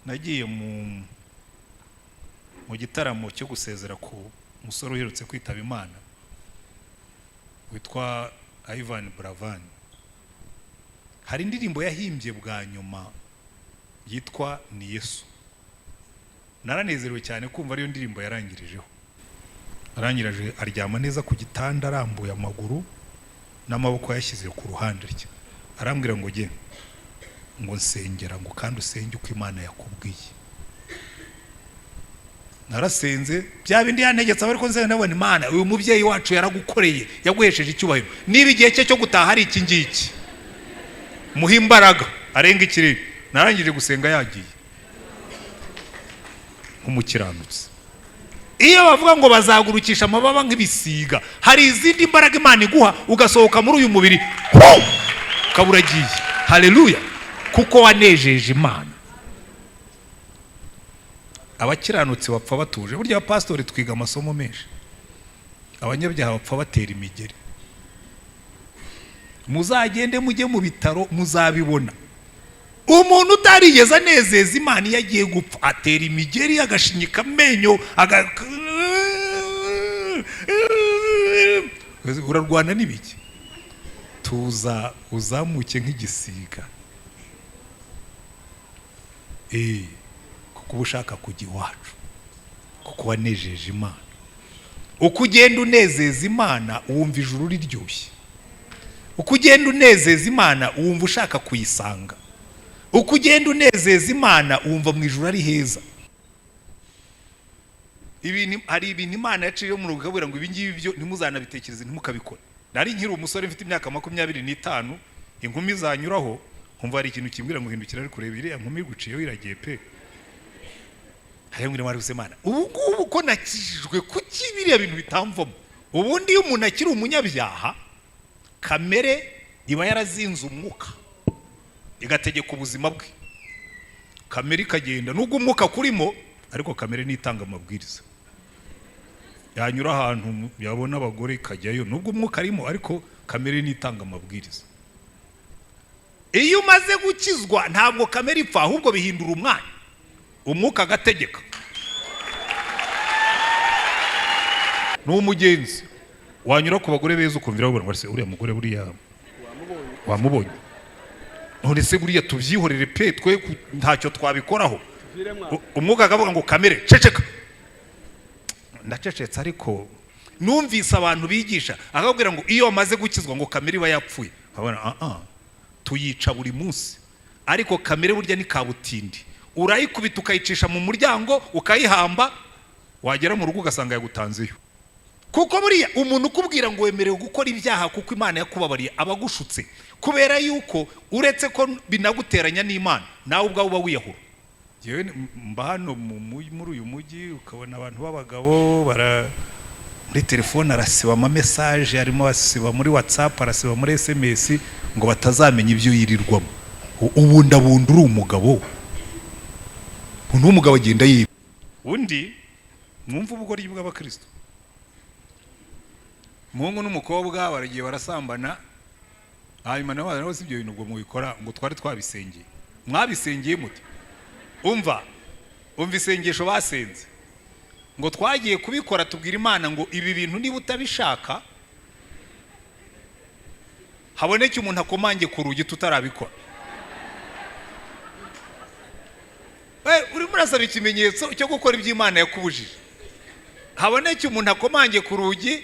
nagiye mu gitaramo cyo gusezera ku musore uherutse kwitaba Imana witwa Buravan. Hari indirimbo yahimbye bwa nyuma yitwa ni Yesu. Naranezerewe cyane kumva ariyo ndirimbo yarangirijeho. Arangiraje aryama neza ku gitanda arambuye amaguru n'amaboko yashyize ku ruhande rye. Arambwira ngo ge ngo nsengera ngo kandi usenge uko Imana yakubwiye. Narasenze bya bindi yantegetse ariko nze nabona Imana uyu mubyeyi wacu yaragukoreye yaguhesheje icyubahiro. Niba igihe cye cyo gutaha ari iki ngiki muhimbaraga arenga ikirere. Narangije gusenga yagiye nk'umukiranutsi. Iyo bavuga ngo bazagurukisha amababa nk'ibisiga, hari izindi imbaraga Imana iguha ugasohoka muri uyu mubiri kaburagiye. Haleluya, kuko wanejeje Imana. Abakiranutsi bapfa batuje. Burya pastori twiga amasomo menshi. Abanyabyaha bapfa batera imigeri. Muzagende mujye mu bitaro muzabibona. Umuntu utarigeze anezeza Imana iyo agiye gupfa atera imigeri agashinyika amenyo urarwana n'ibiki. Tuza uzamuke nk'igisiga. Kuko ushaka kujya iwacu, kuko wanejeje Imana. Uko ugenda unezeza Imana wumva ijuru riryoshye. Uko ugenda unezeza Imana wumva ushaka kuyisanga. Uko ugenda unezeza Imana wumva mu ijuru ari heza. Hari ibintu Imana yaciye mu rugo kabura ngo ibi ngibi byo ntimuzanabitekereze ntimukabikora. Nari nkiri umusore mfite imyaka 25, inkumi zanyuraho nkumva hari ikintu kimbwira ngo hindukira ari kureba iriya nkumi guciyeho iragiye pe. Hari ngo Imana Imana ubu ko nakijijwe kuki biriya bintu bitamvamo. Ubundi iyo umuntu akiri umunyabyaha kamere iba yarazinze umwuka igategeka ubuzima bwe. Kamere ikagenda nubwo umwuka kurimo ariko kamere nitanga amabwiriza. Yanyura ahantu yabona abagore ikajyayo nubwo umwuka arimo ariko kamere nitanga amabwiriza. Iyo umaze gukizwa ntabwo kamere ipfa ahubwo bihindura umwanya. Umwuka agategeka. N'umugenzi wanyura ku bagore beza ukumvira ngo se uriya mugore buriya wamubonye. None se buriya tuvyihorere pe twe ntacyo twabikoraho. Umwuka akavuga ngo kamere ceceka. Ndacecetse ariko numvise abantu bigisha akabwira ngo iyo amaze gukizwa ngo kamere iba yapfuye. Abona tuyica buri munsi. Ariko kamere burya ni kabutindi. Urayikubita ukayicisha mu muryango ukayihamba wagera mu rugo ugasanga yagutanzeyo. Kuko buriya umuntu ukubwira ngo wemerewe gukora ibyaha kuko Imana yakubabariye abagushutse. Kubera yuko uretse ko binaguteranya n'Imana nawe ubwawe uba wiyahura. Yewe mba hano muri uyu mujyi ukabona abantu b'abagabo muri telefone arasiba ama message arimo asiba muri WhatsApp arasiba muri SMS ngo batazamenya ibyo yirirwamo. Ubu ndabunda uri umugabo. Umuntu w'umugabo agenda yiba. Undi mwumva ubugoryi bw'abakristo. Mungu n'umukobwa baragiye barasambana. Hanyuma nabo si ibyo bintu ubwo mubikora ngo twari twabisengeye. Mwabisengeye muti? Umva isengesho basenze. Ngo twagiye kubikora tubwira Imana ngo ibi bintu niba utabishaka haboneke umuntu akomange ku rugi tutarabikora. Uri murasaba ikimenyetso cyo gukora ibyo Imana yakubujije. Haboneke umuntu akomange ku rugi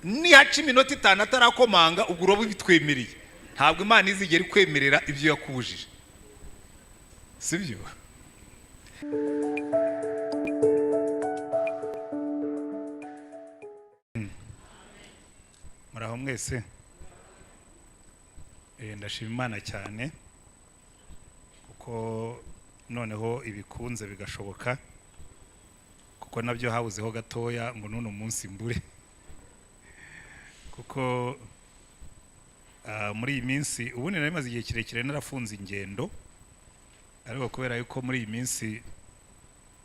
ni haca iminota 5 atarakomanga ubwo urobo bitwemereye. Ntabwo Imana izigera ikwemerera ibyo yakubujije. Sibyo? Muraho mwese. Ndashima Imana cyane kuko noneho ibikunze bigashoboka kuko nabyo habuzeho gatoya ngo none umunsi mbure kuko muri iyi minsi ubundi nari maze igihe kirekire narafunze ingendo ariko kubera yuko muri iyi minsi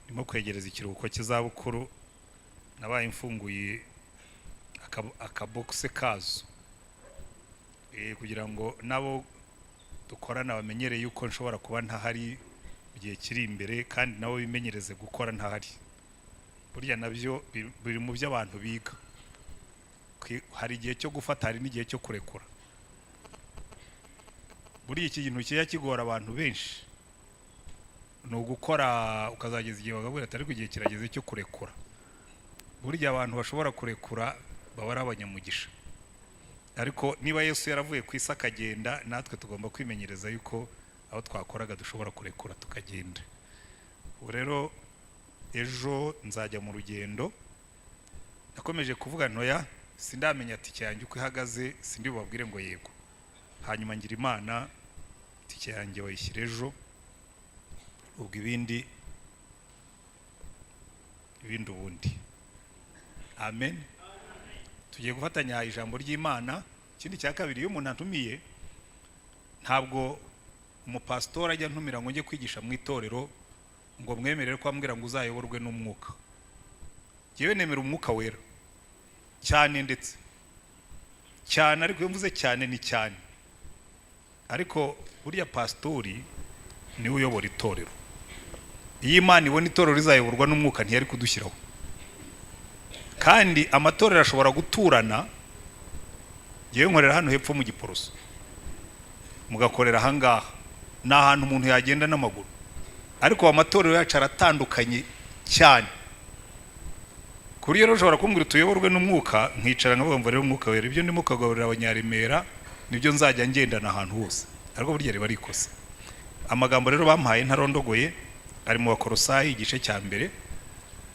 ndimo kwegereza ikiruhuko cy'izabukuru nabaye mfunguye akabokse kazo kugira ngo nabo dukorana bamenyereye yuko nshobora kuba ntahari gihe kiri imbere, kandi nabo bimenyereze gukora ntahari. Burya nabyo biri mu byo abantu biga. Hari igihe cyo gufata, hari n'igihe cyo kurekura. Buriya iki kintu kijya kigora abantu benshi, ni ugukora ukazageza igihe bagabura atari ku gihe kirageze cyo kurekura. Burya abantu bashobora kurekura baba ari abanyamugisha. Ariko niba Yesu yaravuye ku isi akagenda, natwe tugomba kwimenyereza yuko aho twakoraga dushobora kurekura tukagenda. Ubu rero ejo nzajya mu rugendo. Nakomeje kuvuga ntoya, sindamenya tike yanjye uko ihagaze, sindi bubabwire ngo yego. Hanyuma ngira Imana tike yanjye wayishyira ejo, ubwo ibindi ubundi. Amen. Tugiye gufatanya ijambo ry'Imana. Ikindi cya kabiri, iyo umuntu antumiye, ntabwo umupastor ajya ntumira ngo njye kwigisha mu itorero ngo mwemerere ko ambwira ngo uzayoborwe n'umwuka. Yewe nemera umwuka wera cyane, ndetse cyane, ariko iyo mvuze cyane ni cyane. Ariko buriya pastori niwe uyobora itorero. Iyo Imana ibona itorero rizayoborwa n'umwuka ntiyari kudushyiraho. Kandi amatorero ashobora guturana. Yewe nkorera hano hepfo mu Giporoso, mugakorera ahangaha, ni ahantu umuntu yagenda n'amaguru. Ariko amatorero yacu aratandukanye cyane. Kuri rero ushobora kumbwira tuyoborwe n'umwuka, nkicara nkavuga ngo rero umwuka wera, ibyo ndimo kagaburira abanyaremera nibyo nzajya ngendana ahantu hose. Ariko burya riba rikose. Amagambo rero bampaye ntarondogoye ari mu Bakolosayi igice cya mbere,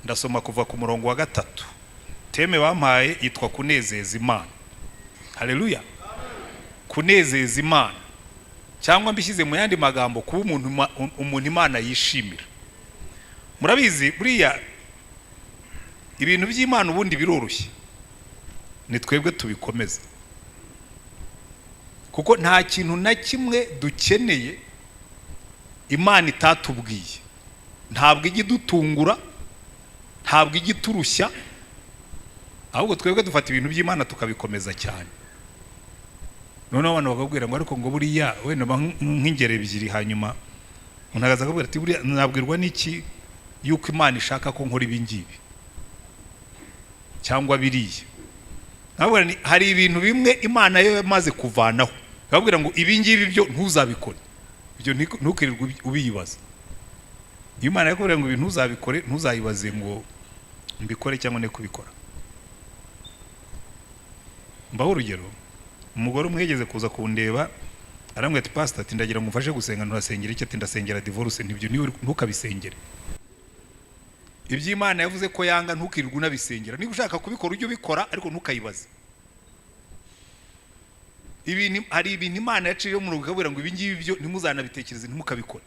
ndasoma kuva ku murongo wa 3. Teme bampaye yitwa kunezeza Imana. Haleluya. Kunezeza Imana, cyangwa mbishyize mu yandi magambo, kuba umuntu Imana yishimira. Murabizi buriya ibintu by'Imana ubundi biroroshye, ni twebwe tubikomeza. Kuko nta kintu na kimwe dukeneye Imana itatubwiye. Ntabwo igidutungura, ntabwo igiturushya, ahubwo twebwe dufata ibintu by'Imana tukabikomeza cyane. Noneho abantu bakabwira ngo ariko ngo buriya wenda nk'ingere ebyiri, hanyuma umuntu agaza akabwira ati buriya nabwirwa n'iki yuko Imana ishaka ko nkora ibi ngibi cyangwa biriya. Nabwira ni hari ibintu bimwe Imana yo yamaze kuvanaho, akabwira ngo ibi ngibi byo ntuzabikore, ibyo ntukirirwe ubiyibaza. Imana yakubwira ngo ibintu ntuzabikore, ntuzayibaze ngo mbikore cyangwa ne kubikora. Mbaho urugero, umugore umwe yigeze kuza kundeba, arambwira ati pastor, ati ndagira ngo mfashe gusenga, nturasengera iki? Ati ndasengera divorce. Nibyo ntukabisengere. Iby'Imana yavuze ko yanga ntukirirwe unabisengera. Niba ushaka kubikora ujye ubikora, ariko ntukayibaze. Hari ibintu Imana yaciye mu rugo akabwira ngo ibi ngibi byo ntimuzanabitekereze, ntimukabikore.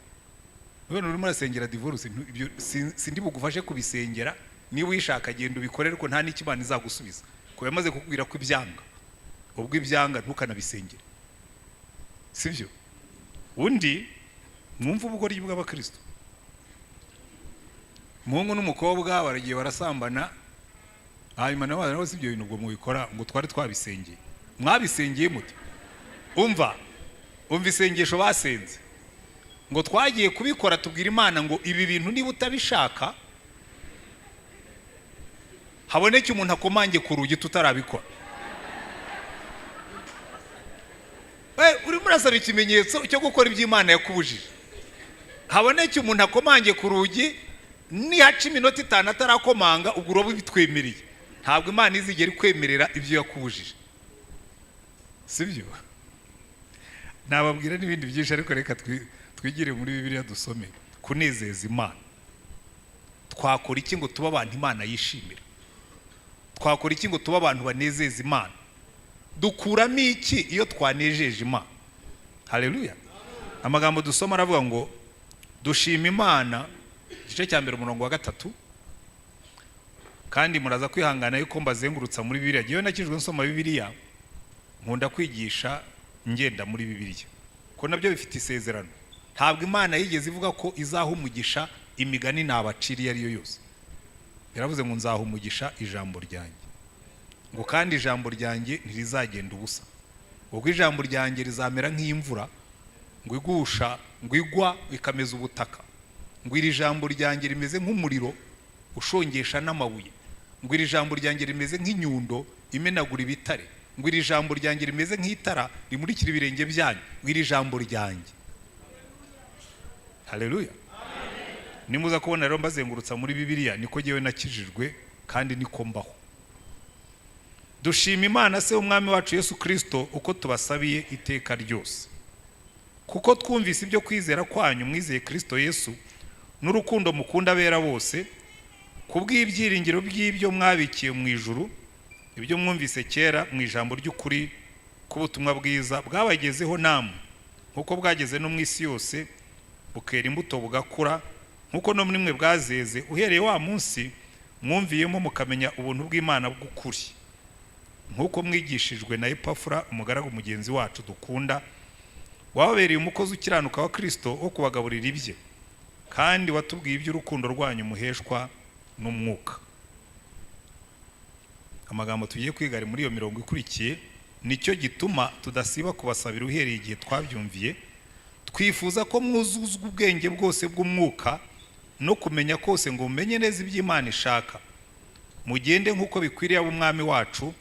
None urimo urasengera divorce, ibyo sindi bugufashe kubisengera. Niba uyishaka genda ubikore, ariko nta n'ikimana izagusubiza, ko yamaze kukubwira ko ibyanga. Ubwo ibyanga ntukanabisengere, sibyo? Undi mwumva ubugoryi bw'abakristo. Umuhungu n'umukobwa baragiye barasambana, hanyuma nabo baravuga sibyo bintu ubwo mubikora, ngo twari twabisengeye. Mwabisengeye muti? Umva isengesho basenze, ngo twagiye kubikora tubwira Imana ngo ibi bintu niba utabishaka haboneke umuntu akomange ku rugi tutarabikora. Uri murasaba ikimenyetso cyo gukora iby'Imana yakubujije. Haboneke umuntu akomange ku rugi, ni haca iminota 5 atarakomanga, ubwo urobo bitwemereye. Ntabwo Imana izigera ikwemerera ibyo yakubujije, sibyo? Nababwira n'ibindi byinshi, ariko reka twigire muri Bibiliya dusome. Kunezeza Imana, twakora iki ngo tuba abantu Imana yishimira? Twakora iki ngo tuba abantu banezeza Imana? Dukuramo iki iyo twanejeje Imana? Haleluya. Amagambo dusoma aravuga ngo dushima Imana, igice cya mbere umurongo wa 3. Kandi muraza kwihangana yuko mbazengurutsa muri Bibiliya. Giye nakijwe nsoma Bibiliya, nkunda kwigisha ngenda muri Bibiliya, ko nabyo bifite isezerano. Ntabwo Imana yigeze ivuga ko izaha umugisha imigani nabaciriye ariyo yose. Yaravuze ngo nzaha umugisha ijambo ryanjye, ngo kandi ijambo ryanjye ntirizagenda ubusa. Ubwo ijambo ryanjye rizamera nk'imvura, ngo igusha, ngo igwa ikameza ubutaka, ngo iri jambo ryanjye rimeze nk'umuriro ushongesha n'amabuye, ngo iri jambo ryanjye rimeze nk'inyundo imenagura ibitare, ngo iri jambo ryanjye rimeze nk'itara rimurikira ibirenge byanyu, ngo iri jambo ryanjye. Haleluya. Nimuza kubona rero mbazengurutsa muri Bibiliya niko jyewe nakijijwe kandi niko mbaho. Dushima Imana se umwami wacu Yesu Kristo uko tubasabiye iteka ryose, kuko twumvise ibyo kwizera kwanyu mwizeye Kristo Yesu n'urukundo mukunda abera bose, kubw'ibyiringiro by'ibyo mwabikiye mu ijuru, ibyo mwumvise kera mu ijambo ry'ukuri k'ubutumwa bwiza bwabagezeho namwe, nkuko bwageze no mu isi yose, bukera imbuto bugakura, nkuko no muri mwe bwazeze uhereye wa munsi mwumviyemo mukamenya ubuntu bw'Imana bw'ukuri, nkuko mwigishijwe na Epafura umugaragu mugenzi wacu dukunda, wababereye umukozi ukiranuka wa Kristo wo kubagaburira ibye, kandi watubwiye iby'urukundo rwanyu muheshwa n'umwuka. Amagambo tugiye kwiga ari muri iyo mirongo ikurikiye, nicyo gituma tudasiba kubasabira uhereye igihe twabyumviye, twifuza ko mwuzuzwa ubwenge bwose bw'umwuka no kumenya kose ngo mumenye neza iby'Imana ishaka, mugende nk'uko bikwiriye ab'umwami wacu,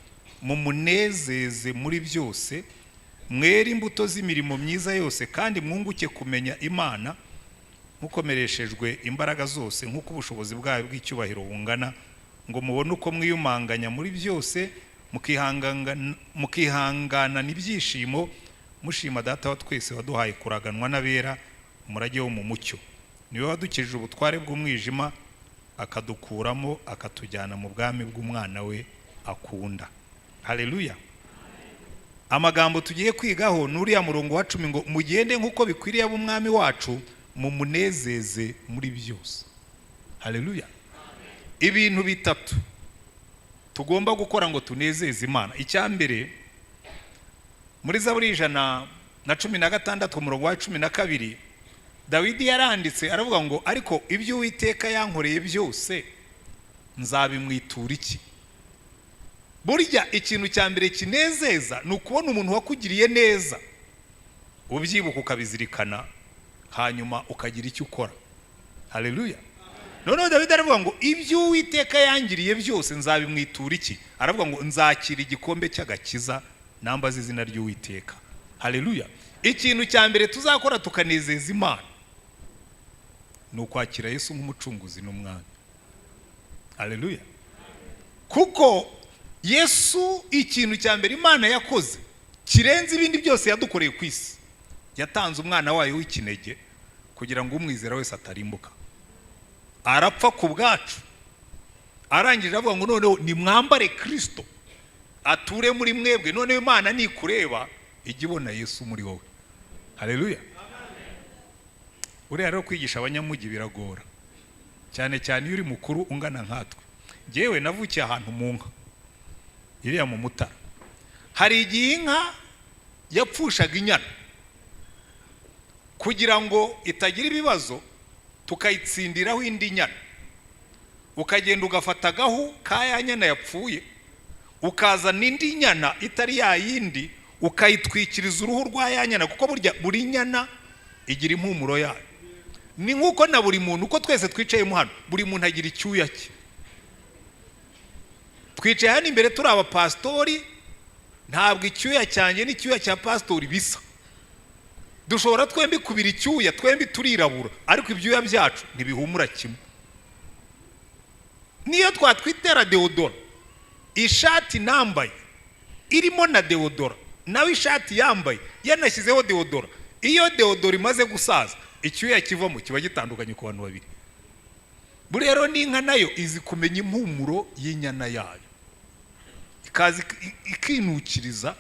mumunezeze muri byose, mwere imbuto z'imirimo myiza yose, kandi mwunguke kumenya Imana mukomereshejwe imbaraga zose nk'uko ubushobozi bwayo bw'icyubahiro bungana, ngo mubone uko mwiyumanganya muri byose, mukihangana n'ibyishimo, mushima Data wa twese waduhaye kuraganwa n'abera umurage wo mu mucyo. Niwe wadukijije ubutware bw'umwijima akadukuramo akatujyana mu bwami bw'umwana we akunda. Haleluya. Amagambo tugiye kwigaho nuriya murongo wa 10 ngo mugende nk'uko bikwiriye ab'umwami wacu, mumunezeze muri byose. Haleluya. Ibintu bitatu tugomba gukora ngo tunezeze Imana. Icyambere muri Zaburi 116 umurongo wa 12 Dawidi yaranditse aravuga ngo ariko ibyo Uwiteka yankoreye byose nzabimwitura iki? Burya ikintu cyambere kinezeza ni ukubona umuntu wakugiriye neza, ubyibuka ukabizirikana, hanyuma ukagira icyo ukora. Haleluya. Noneho Dawidi aravuga ngo ibyo Uwiteka yangiriye byose nzabimwitura iki? Aravuga ngo nzakira igikombe cy'agakiza nambaza izina ry'Uwiteka. Haleluya. Ikintu cyambere tuzakora tukanezeza Imana ni ukwakira Yesu nk'umucunguzi n'umwami. Haleluya. Kuko Yesu ikintu cyambere Imana yakoze kirenze ibindi byose yadukoreye ku isi, yatanze umwana wayo w'ikinege kugira ngo umwizera wese atarimbuka, arapfa ku bwacu, arangije avuga ngo noneho ni mwambare Kristo ature muri mwebwe, noneho Imana nikureba ijye ibona Yesu muri wowe. Haleluya. Uriya rero kwigisha abanyamugi biragora, cyane cyane iyo uri mukuru ungana nkatwe. Jewe navukiye ahantu mu nka iriya mu Mutara, hari igihe inka yapfushaga inyana, kugira ngo itagira ibibazo tukayitsindiraho indi nyana, ukagenda ugafatagaho ka ya nyana yapfuye, ukaza n'indi nyana itari ya yindi ukayitwikiriza uruhu rwa ya nyana, kuko burya buri nyana igira impumuro yayo. Ni nk'uko na buri muntu, uko twese twicayemo hano, buri muntu agira icyuya cye. Twicaye hano imbere turi abapastori, ntabwo icyuya cyanjye n'icyuya cya pastori bisa. Dushobora twembi kubira icyuya, twembi turirabura, ariko ibyuya byacu ntibihumura kimwe. Niyo twatwitera deodora, ishati nambaye irimo na deodora, nawe ishati yambaye yanashyizeho deodora, iyo deodora imaze gusaza icyuya kivamo kiba gitandukanye ku bantu babiri. Buri rero n'inka nayo izi kumenya impumuro y'inyana yayo, ikazi ikinukiriza,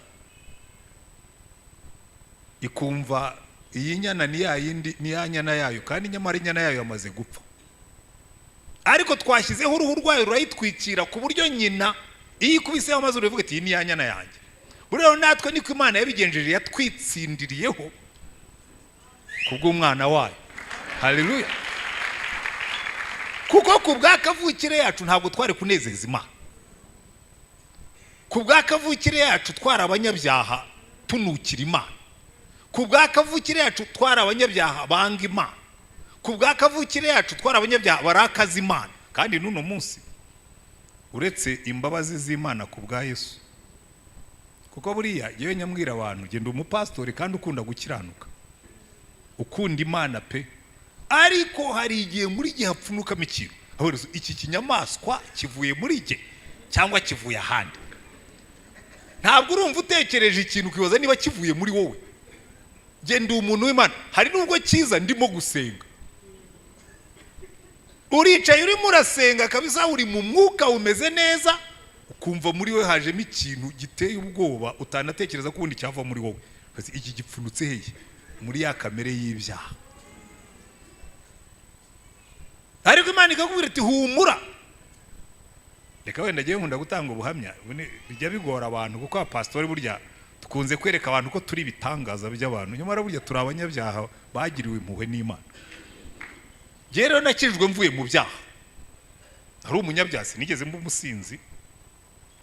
ikumva iyi nyana ni ya yindi, ni ya nyana yayo, kandi nyamara inyana yayo yamaze gupfa. Ariko twashyizeho uruhu rwayo rurayitwikira ku buryo nyina iyo ikubiseho amazi uravuga ati iyi ni ya nyana yanjye. Buri rero natwe niko Imana yabigenjeje, yatwitsindiriyeho kubw'umwana wayo. Haleluya. Kuko ku bw'akavukire yacu ntabwo twari kunezeza Imana, ku bw'akavukire yacu twari abanyabyaha tunukira Imana, ku bw'akavukire yacu twari abanyabyaha banga Imana, ku bw'akavukire yacu twari abanyabyaha barakaza Imana. Kandi n'uno munsi uretse imbabazi z'Imana ku bwa Yesu, kuko buriya yewe nyambwira abantu genda umupastori kandi ukunda gukiranuka ukunda Imana pe, ariko hari igihe muri gihe hapfunukamo ikintu ahoreza iki kinyamaswa kivuye muri jye cyangwa kivuye ahandi. Ntabwo urumva utekereje ikintu ukibaza niba kivuye muri wowe. Genda umuntu w'Imana, hari nubwo kiza ndimo gusenga, uricaye urimo urasenga kabisa, uri mu mwuka umeze neza, ukumva muri we hajemo ikintu giteye ubwoba utanatekereza ko ubundi cyava muri wowe. Iki gipfunutse hehe? Muri ya kamere y'ibyaha. Ariko Imana ikakubwira ati humura. Reka wenda ngiye nkunda gutanga ubuhamya, bijya bigora abantu kuko abapastori burya tukunze kwereka abantu ko turi bitangaza by'abantu, nyamara burya turi abanyabyaha bagiriwe impuhwe n'Imana. Rero nakijwe mvuye mu byaha. Hari umunyabyaha sinigeze mba umusinzi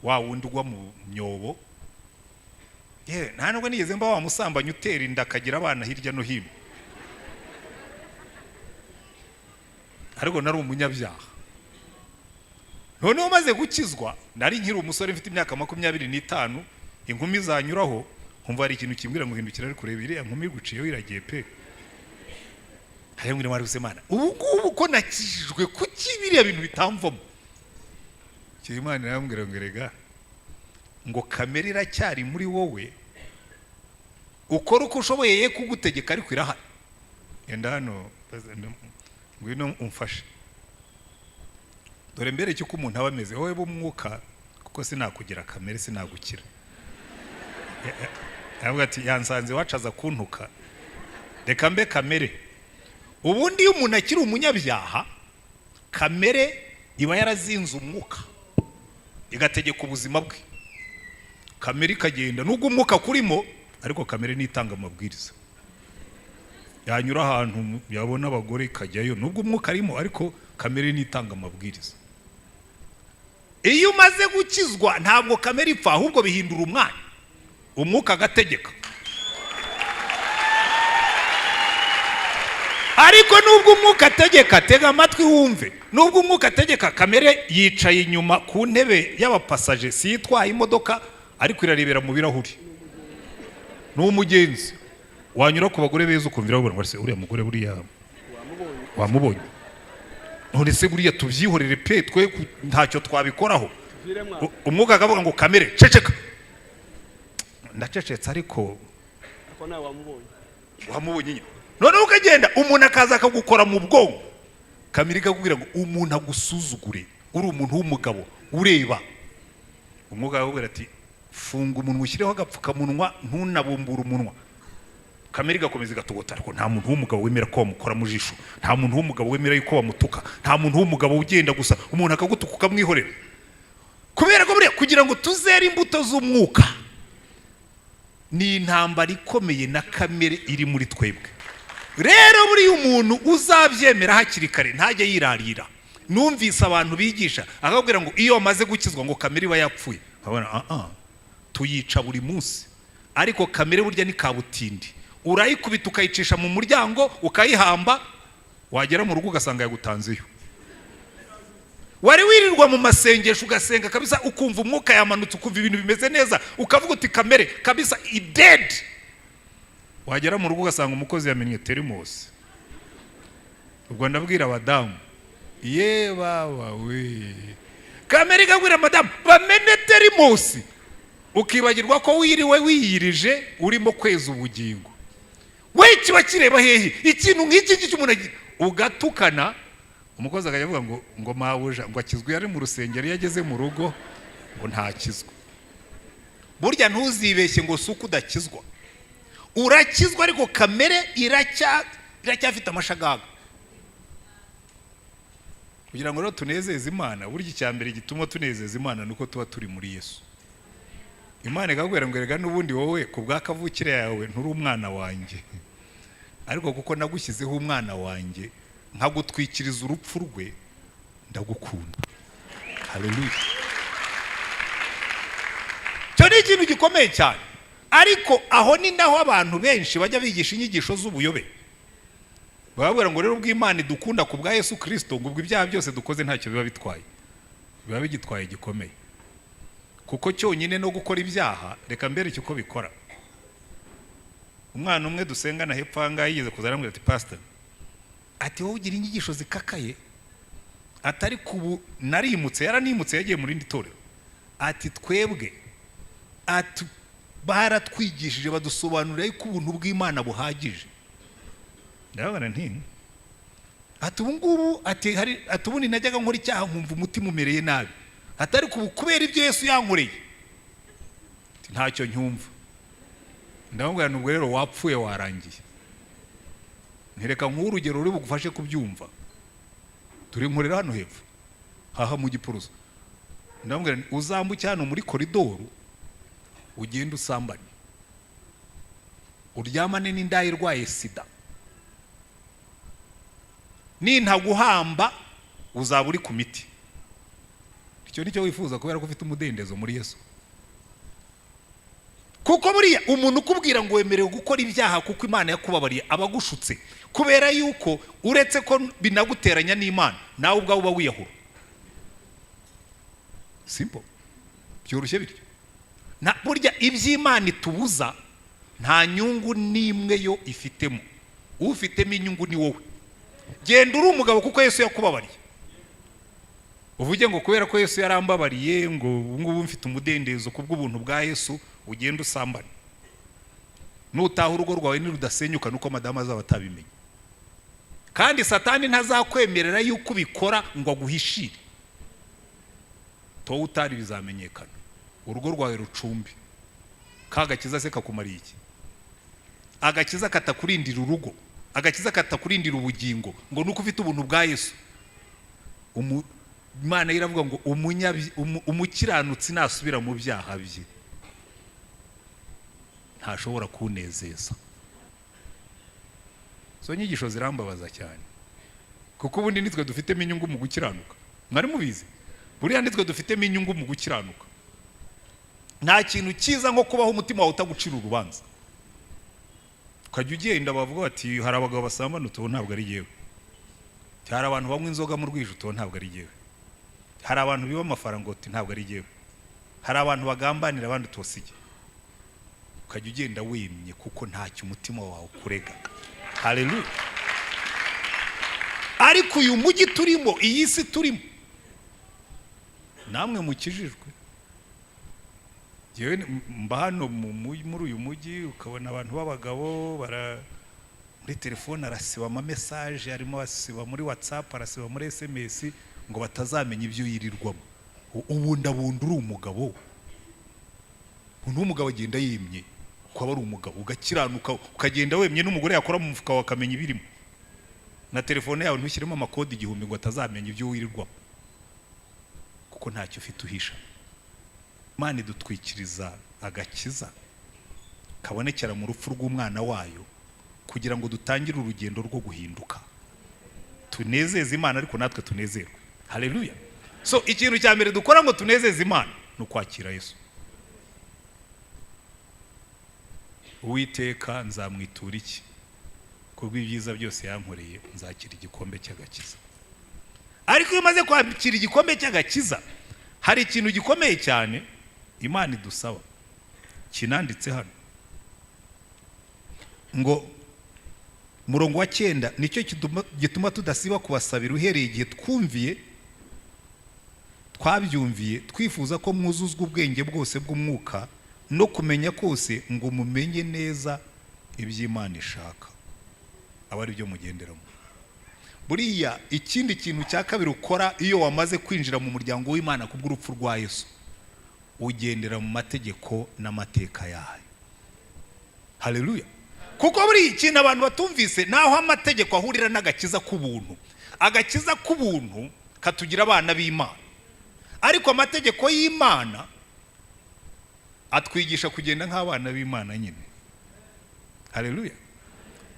wa wundi ugwa mu myobo, nta nubwo nigeze mba wa musambanya utera inda akagira abana hirya no hino, ariko nari umunyabyaha. Noneho maze gukizwa, nari nkiri umusore mfite imyaka 25, inkumi zanyuraho nkumva hari ikintu kimbwira ngo hindukira ari kureba iriya nkumi guciye wiragiye pe. Hari mwiri mwari Imana, ubu ko nakijijwe kuki biriya bintu bitamvamo? Imana irambwira ngo rega ngo kamere iracyari muri wowe, ukora uko ushoboye ye kugutegeka ariko irahari. Yenda hano ngwino umfashe, dore mbere cyuko umuntu aba ameze wowe b'umwuka, kuko sinakugira kamere sinagukira. Yavuga ati yansanze wacaza kuntuka, reka mbe kamere. Ubundi iyo umuntu akiri umunyabyaha, kamere iba yarazinze umwuka igategeka ubuzima bwe. Kamere ikagenda nubwo umwuka kurimo, ariko kamere nitanga amabwiriza. Yanyura ahantu yabona abagore ikajyayo, nubwo umwuka arimo ariko kamere nitanga amabwiriza. Iyo umaze gukizwa ntabwo kamere ipfa, ahubwo bihindura umwanya, umwuka agategeka. Ariko nubwo umwuka ategeka, tega amatwi wumve, nubwo umwuka ategeka, kamere yicaye inyuma ku ntebe y'abapasaje, si yitwaye imodoka ariko irarebera mu birahuri. N'umugenzi wanyura ku bagore beza ukumvira ngo uriya mugore buriya wamubonye, none se buriya tubyihorere pe, twe ntacyo twabikoraho. Umwuka akavuga ngo kamere ceceka, ndacecetse ariko nawe wamubonye. Noneho ukagenda umuntu akaza akagukora mu bwonko, kamere ikakubwira ngo umuntu agusuzugure, uri umuntu w'umugabo ureba. Umwuka akakubwira ati funga umunwa ushyireho agapfukamunwa ntunabumbure umunwa. Kamere igakomeza igatogota, ariko nta muntu w'umugabo wemera ko bamukora mu jisho, nta muntu w'umugabo wemera yuko bamutuka, nta muntu w'umugabo ugenda gusa umuntu akagutuka ukamwihorera. Kubera ko buriya kugira ngo tuzere imbuto z'umwuka ni intambara ikomeye na kamere iri muri twebwe. Rero buriya umuntu uzabyemera hakiri kare ntajya yirarira. Numvise abantu bigisha akabwira ngo iyo wamaze gukizwa ngo kamere iba yapfuye. Abona tuyica buri munsi, ariko kamere burya ni kabutindi. Urayikubita ukayicisha mu muryango ukayihamba, wagera mu rugo ugasanga yagutanzeyo. Wari wirirwa mu masengesho ugasenga kabisa, ukumva umwuka yamanutse, ukumva ibintu bimeze neza, ukavuga uti kamere kabisa i dead. Wagera mu rugo ugasanga umukozi yamennye terimosi. Ubwo ndabwira abadamu, ye baba we, kamere ikabwira madamu bamene terimosi, ukibagirwa ko wiriwe wiyirije urimo kweza ubugingo. We kiba kireba hehe ikintu nk'iki cy'umuntu ugatukana. Umukozi akavuga ngo mabuja ngo akizwe yari mu rusengero, yageze mu rugo ngo ntakizwa. Burya ntuzibeshye ngo suko udakizwa, urakizwa ariko kamere iracyafite amashagaga. Kugira ngo rero tunezeze Imana, burya icyambere gituma tunezeza Imana nuko tuba turi muri Yesu. Imana ikakubwira ngo rega n'ubundi wowe ku bw'akavukire yawe nturi umwana wanjye, ariko kuko nagushyizeho umwana wanjye nkagutwikiriza urupfu rwe, ndagukunda. Haleluya. Cyo ni ikintu gikomeye cyane. Ariko aho ni naho abantu benshi bajya bigisha inyigisho z'ubuyobe. babwira ngo rero ubw'Imana idukunda ku bwa Yesu Kristo ngo ubwo ibyaha byose dukoze ntacyo biba bitwaye, biba bigitwaye gikomeye. Kuko cyonyine no gukora ibyaha, reka mbereke uko bikora. Umwana umwe dusengana hepfo anga yigeze kuzarambwira ati pastor, ati wowe ugira inyigisho zikakaye, atari kubu narimutse, yaranimutse yagiye muri rindi torero, ati twebwe ati baratwigishije badusobanurira yuko ubuntu bw'Imana buhagije. Ndabona nti ati ubu ngubu ati ubundi najyaga nkora icyaha nkumva umutima umereye nabi, atari kubera ibyo Yesu yankoreye ntacyo nyumva. Ndabona nubwo rero wapfuye warangiye. Ntereka nk'urugero ruri bugufashe kubyumva. Turi nkorera hano hepfo haha mu Gipuruzo. Ndabona uzambuke hano muri koridoru ugenda usambane, uryamane n'indayi irwaye sida, nintaguhamba uzaba uri ku miti. Icyo nicyo wifuza kubera ko ufite umudendezo muri Yesu. Kuko buriya umuntu ukubwira ngo wemerewe gukora ibyaha kuko Imana yakubabariye abagushutse, kubera yuko uretse ko binaguteranya n'Imana nawe ubwawe uba wiyahura. Simple, byoroshye bityo. Na burya iby'Imana itubuza nta nyungu n'imwe yo ifitemo, ufitemo inyungu ni wowe. Genda uri umugabo kuko Yesu yakubabariye, uvuge ngo kubera ko Yesu yarambabariye ngo ngubu mfite umudendezo kubw'ubuntu bwa Yesu, ugenda usambane. Nutaha urugo rwawe nirudasenyuka nuko madamu azaba atabimenye. Kandi Satani ntazakwemerera yuko ubikora ngo aguhishire. To utari bizamenyekana. Urugo rwawe rucumbi. Kagakiza se kakumariye iki? Agakiza katakurindira urugo, agakiza katakurindira ubugingo ngo nuko ufite ubuntu bwa Yesu. Imana iravuga ngo umukiranutsi nasubira mu byaha bye ntashobora kunezeza. So nyigisho zirambabaza cyane, kuko ubundi nitwe dufitemo inyungu mu gukiranuka. Mwari mubizi buriya nitwe dufitemo inyungu mu gukiranuka. Nta kintu cyiza nko kubaho umutima wawe utagucira urubanza. Ukajya ugenda bavuga bati hari abagabo basambana, uto ntabwo ari yewe. Hari abantu banywa inzoga mu rwije, uto ntabwo ari yewe. Hari abantu biba amafaranga, uti ntabwo ari yewe. Hari abantu bagambanira abandi, utosige. Ukajya ugenda wemye kuko ntacyo umutima wawe kurega. Haleluya. Ariko uyu mujyi turimo, iyi si turimo, namwe mukijijwe. Yewe mba hano muri uyu mujyi ukabona abantu b'abagabo muri telefone arasiba ama message, arimo asiba muri WhatsApp, arasiba muri SMS ngo batazamenya ibyo yirirwamo. Ubundi uri umugabo, umugabo agenda yimye kuba ari umugabo, ugakiranuka ukagenda wemye, n'umugore yakora mu mufuka wakamenya ibirimo. Na telefone yawe ntushyiremo amakodi 1000 ngo atazamenya ibyo wirirwamo, kuko ntacyo ufite uhisha. Imana idutwikiriza agakiza kabonekera mu rupfu rw'umwana wayo kugira ngo dutangire urugendo rwo guhinduka, tunezeze Imana ariko natwe tunezerwe. Haleluya. So ikintu cya mbere dukora ngo tunezeze Imana no kwakira Yesu. Uwiteka nzamwitura iki? Kubw'ibyiza byose yankoreye nzakira igikombe cy'agakiza. Ariko iyo maze kwakira igikombe cy'agakiza, hari ikintu gikomeye cyane Imana idusaba kinanditse hano ngo murongo wa 9, nicyo gituma tudasiba kubasabira uhereye igihe twabyumviye twifuza ko mwuzuzwa ubwenge bwose bw'umwuka no kumenya kose ngo mumenye neza iby'Imana ishaka, aba ari byo mugenderamo. Buriya ikindi kintu cya kabiri ukora iyo wamaze kwinjira mu muryango w'Imana kubw'urupfu rwa Yesu, ugendera mu mategeko n'amateka yayo. Haleluya. Kuko buri ikintu abantu batumvise naho amategeko ahurira n'agakiza k'ubuntu. Agakiza k'ubuntu katugira abana b'Imana, ariko amategeko y'Imana atwigisha kugenda nk'abana b'Imana nyine. Haleluya.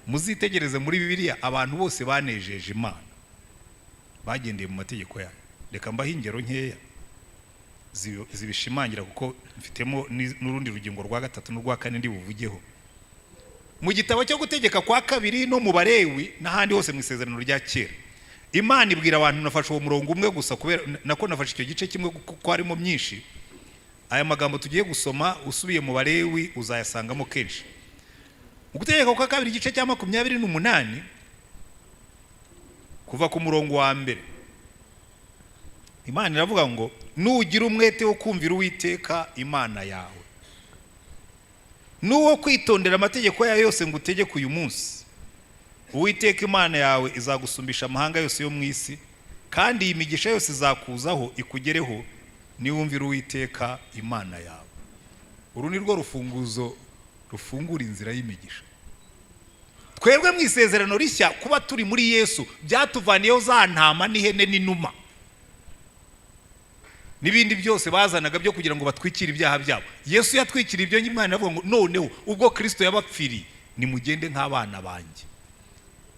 Muzitegereze muri Bibiliya abantu bose banejeje Imana bagendeye mu mategeko yayo. Reka mbaho ingero nkeya zibishimangira kuko mfitemo n'urundi rugingo rwa 3 n'urwa 4 ndi buvugeho. mu gitabo cyo gutegeka kwa kabiri no mu Balewi n'ahandi hose mu isezerano rya kera, Imana ibwira abantu, nafashe uwo murongo umwe gusa kubera nako nafashe icyo gice kimwe kuko harimo myinshi. Aya magambo tugiye gusoma usubiye mu Balewi uzayasangamo kenshi. Mu gutegeka kwa kabiri igice cya 28 kuva ku murongo wa mbere, Imana iravuga ngo nugira umwete wo kumvira Uwiteka Imana yawe, nuwo kwitondera amategeko yayo yose ngo utegeke uyu munsi, Uwiteka Imana yawe izagusumbisha amahanga yose yo mu isi, kandi iyi migisha yose izakuzaho ikugereho niwumvira Uwiteka Imana yawe. Uru ni rwo rufunguzo rufungura inzira y'imigisha. Twebwe mu isezerano rishya kuba turi muri Yesu byatuvaniyeho za ntama n'ihene n'inuma n'ibindi byose bazanaga byo kugira ngo batwikire ibyaha byabo. Yesu yatwikiriye ibyo, Imana iravuga ngo noneho ubwo Kristo yabapfiriye nimugende nk'abana banjye,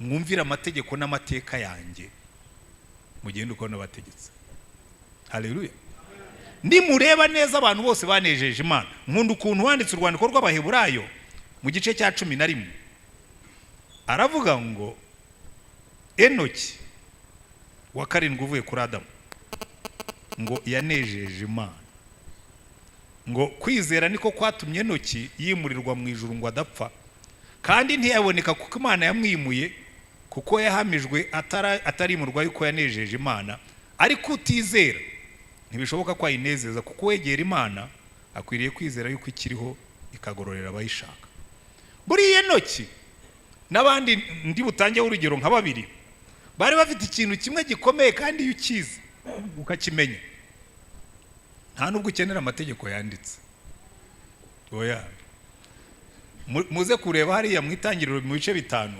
mwumvira amategeko n'amateka yanjye, mugende uko nabategetse. Haleluya. Nimureba neza abantu bose banejeje Imana. Nkunda ukuntu wanditse urwandiko rw'Abaheburayo mu gice cya 11 aravuga ngo Enoki wa karindwi uvuye kuri Adamu ngo yanejeje Imana, ngo kwizera niko kwatumye Enoki yimurirwa mu ijuru ngo adapfa, kandi ntiyaboneka kuko Imana yamwimuye, kuko yahamijwe atarimurwa yuko yanejeje Imana. Ariko utizera ntibishoboka ko ayinezeza, kuko wegera Imana akwiriye kwizera yuko ikiriho ikagororera abayishaka. Buriya Enoki n'abandi ndi butange urugero nka babiri bari bafite ikintu kimwe gikomeye, kandi iyo ukizi ukakimenya nta nubwo ukenera amategeko yanditse. Oya, muze kureba hariya mu Itangiriro mu bice 5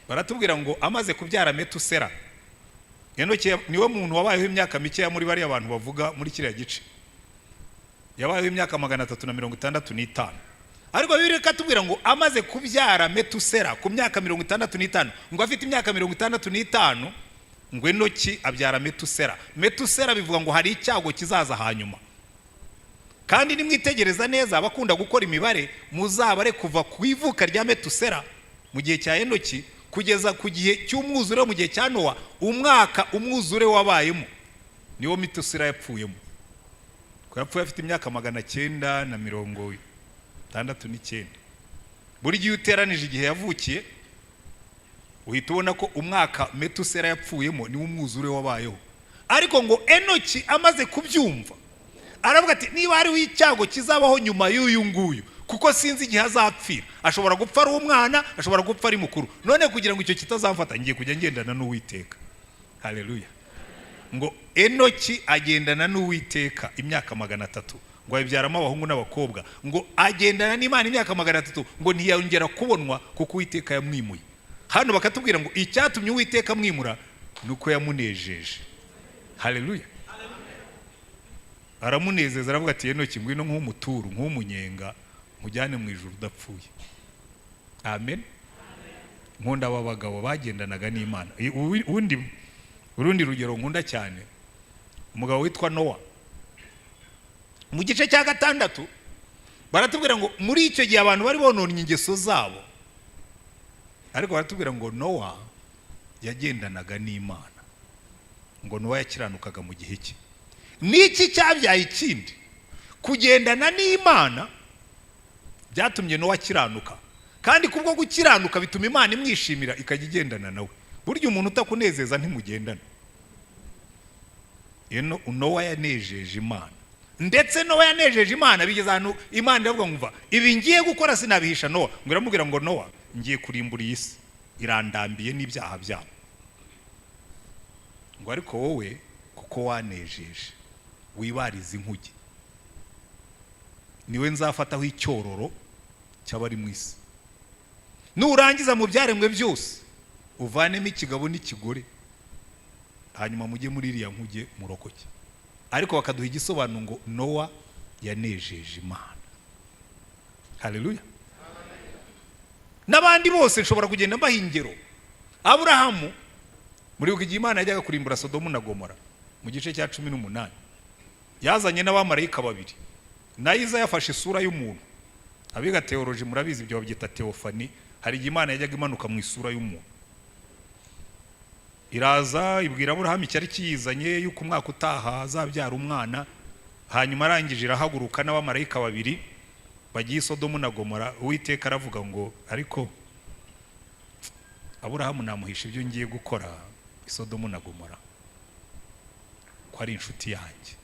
baratubwira ngo amaze kubyara Metusela, Enoki niwe muntu wabayeho imyaka mikeya muri bari abantu bavuga muri kiriya gice, yabayeho imyaka 365. Ariko Bibiliya ikatubwira ngo amaze kubyara Metusela ku myaka 65, ngo afite imyaka 65 ngo Enoki abyara Metusela. Metusela bivuga ngo hari icyago kizaza hanyuma. Kandi nimwitegereza neza abakunda gukora imibare, muzabare kuva ku ivuka rya Metusela mu gihe cya Enoki kugeza ku gihe cy'umwuzure mu gihe cya Nowa, umwaka umwuzure wabayemo niwo Metusela yapfuyemo. Ko yapfuye afite imyaka 969. Buri gihe uteranije igihe yavukiye uhita ubona ko umwaka Metusela yapfuyemo niwo umwuzure wabayeho. Ariko ngo Enoki amaze kubyumva aravuga ati niba hariho icyago kizabaho nyuma y'uyu nguyu, kuko sinzi igihe azapfira, ashobora gupfa ari umwana, ashobora gupfa ari mukuru, none kugira ngo icyo kitazamfata ngiye kujya ngendana n'Uwiteka. Haleluya. Ngo Enoki agendana n'Uwiteka imyaka 300, ngo abyaramo abahungu n'abakobwa, ngo agendana n'Imana imyaka 300, ngo ntiyongera kubonwa kuko Uwiteka yamwimuye. Hano bakatubwira ngo icyatumye Uwiteka amwimura nuko yamunejeje. Haleluya. Aramunezeza aravuga ati Enoki ngwino nk'umuturu nk'umunyenga mujyane mu ijuru udapfuye. Amen. Nkunda aba bagabo bagendanaga n'Imana. Urundi rugero nkunda cyane, umugabo witwa Nowa mu gice cya 6 baratubwira ngo muri icyo gihe abantu bari bononye ingeso zabo, ariko baratubwira ngo Nowa yagendanaga n'Imana, ngo Nowa yakiranukaga mu gihe cye. Niki cyabyaye ikindi? Kugendana n'Imana byatumye Nowa akiranuka, kandi kubwo gukiranuka bituma Imana imwishimira ikajya igendana nawe. Burya umuntu utakunezeza ntimugendana. Nowa yanejeje Imana, ndetse Nowa yanejeje Imana bigeze ahantu Imana iravuga ngo ibi ngiye gukora sinabihisha Nowa, ngo iramubwira ngo Nowa ngiye kurimbura iyi si, irandambiye n'ibyaha byabo. Ngo ariko wowe kuko wanejeje wibariza inkuge, niwe nzafataho icyororo cy'abari mu isi. Nurangiza mu byaremwe byose uvanemo ikigabo n'ikigore, hanyuma mujye muri iriya nkuge murokoke. Ariko bakaduha igisobanuro ngo Nowa yanejeje Imana. Haleluya. N'abandi bose nshobora kugenda mbaha ingero. Aburahamu muri ugiye Imana yajyaga kurimbura Sodomu na Gomora mu gice cya 18, yazanye n'abamarayika babiri. Nayiza yafashe isura y'umuntu abiga teoloji murabizi ibyo babyita teofani. Hari igihe Imana yajyaga imanuka mu isura y'umuntu, iraza ibwira Aburahamu icyari kiyizanye yuko umwaka utaha azabyara umwana. Hanyuma arangije irahaguruka n'abamarayika babiri bagiye Sodomu na Gomora. Uwiteka aravuga ngo ariko Aburahamu namuhisha ibyo ngiye gukora Sodomu na Gomora ko ari inshuti yanjye.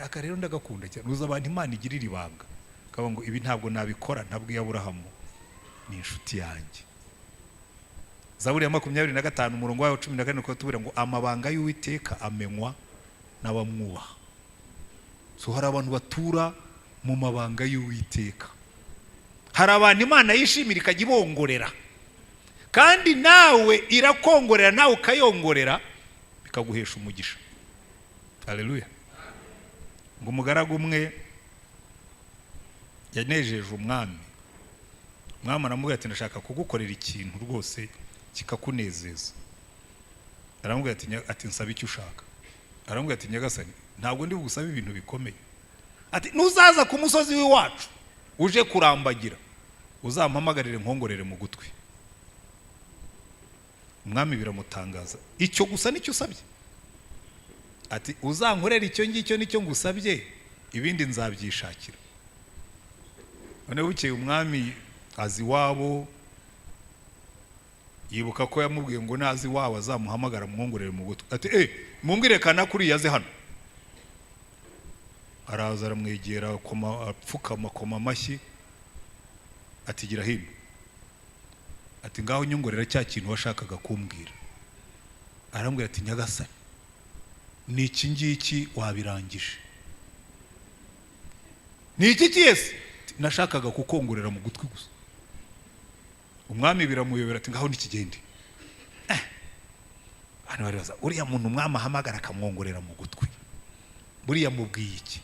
Aka rero ndagakunda cyane. Uza abantu Imana igirira ibanga kaba ngo ibi ntabwo nabikora ntabwiye Aburahamu, ni inshuti yanjye. Zaburi ya 25 umurongo wa 14 ko tubira ngo amabanga y'Uwiteka amenywa n'abamwubaha. So hari abantu batura mu mabanga y'Uwiteka. Hari abantu Imana yishimira ikajya ibongorera, kandi nawe irakongorera nawe ukayongorera bikaguhesha umugisha. Haleluya. Ngo umugaragu umwe yanejeje umwami. Umwami aramubwira ati ndashaka kugukorera ikintu rwose kikakunezeza. Aramubwira ati nsaba icyo ushaka. Aramubwira ati nyagasani ntabwo ndi bugusaba ibintu bikomeye. Ati nuzaza ku musozi w'iwacu uje kurambagira uzampamagarire nkongorere mu gutwi. Umwami biramutangaza, icyo gusa nicyo usabye? Ati uzankorera icyo ngicyo nicyo ngusabye, ibindi nzabyishakira. None bukeye umwami azi wabo, yibuka ko yamubwiye ngo nazi wabo azamuhamagara mwongorere mu gutwi. Ati mumbwire kana kuri yaze hano. Araza aramwegera apfukama koma amashyi. Ati gira hino. Ati ngaho nyongorera cya kintu washakaga kumbwira. Arambwira ati nyagasani ni iki ngiki wabirangije? Ni iki cyese? Nashakaga kukongorera mu gutwi gusa. Umwami biramuyobera ati ngaho nikigende. Hano baraza uriya muntu umwami ahamagara akamwongorera mu gutwi, buriya mubwiye iki?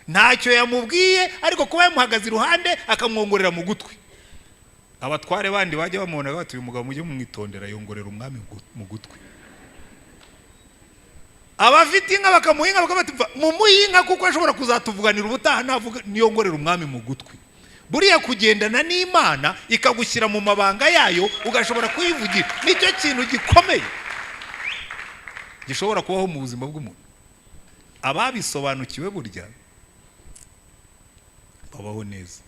Ntacyo yamubwiye, ariko kuba yamuhagaze iruhande akamwongorera mu gutwi. Abatware bandi bajya bamubona bati uyu mugabo mujye mumwitondera yongorera umwami mu gutwi. Abafite inka bakamuhinga bakabati mumuhinga kuko ashobora kuzatuvuganira ubutaha navuga niyongorera umwami mu gutwi. Buriya kugendana n'Imana ikagushyira mu mabanga yayo ugashobora kuyivugira, nicyo kintu gikomeye gishobora kubaho mu buzima bw'umuntu. Ababisobanukiwe burya babaho neza.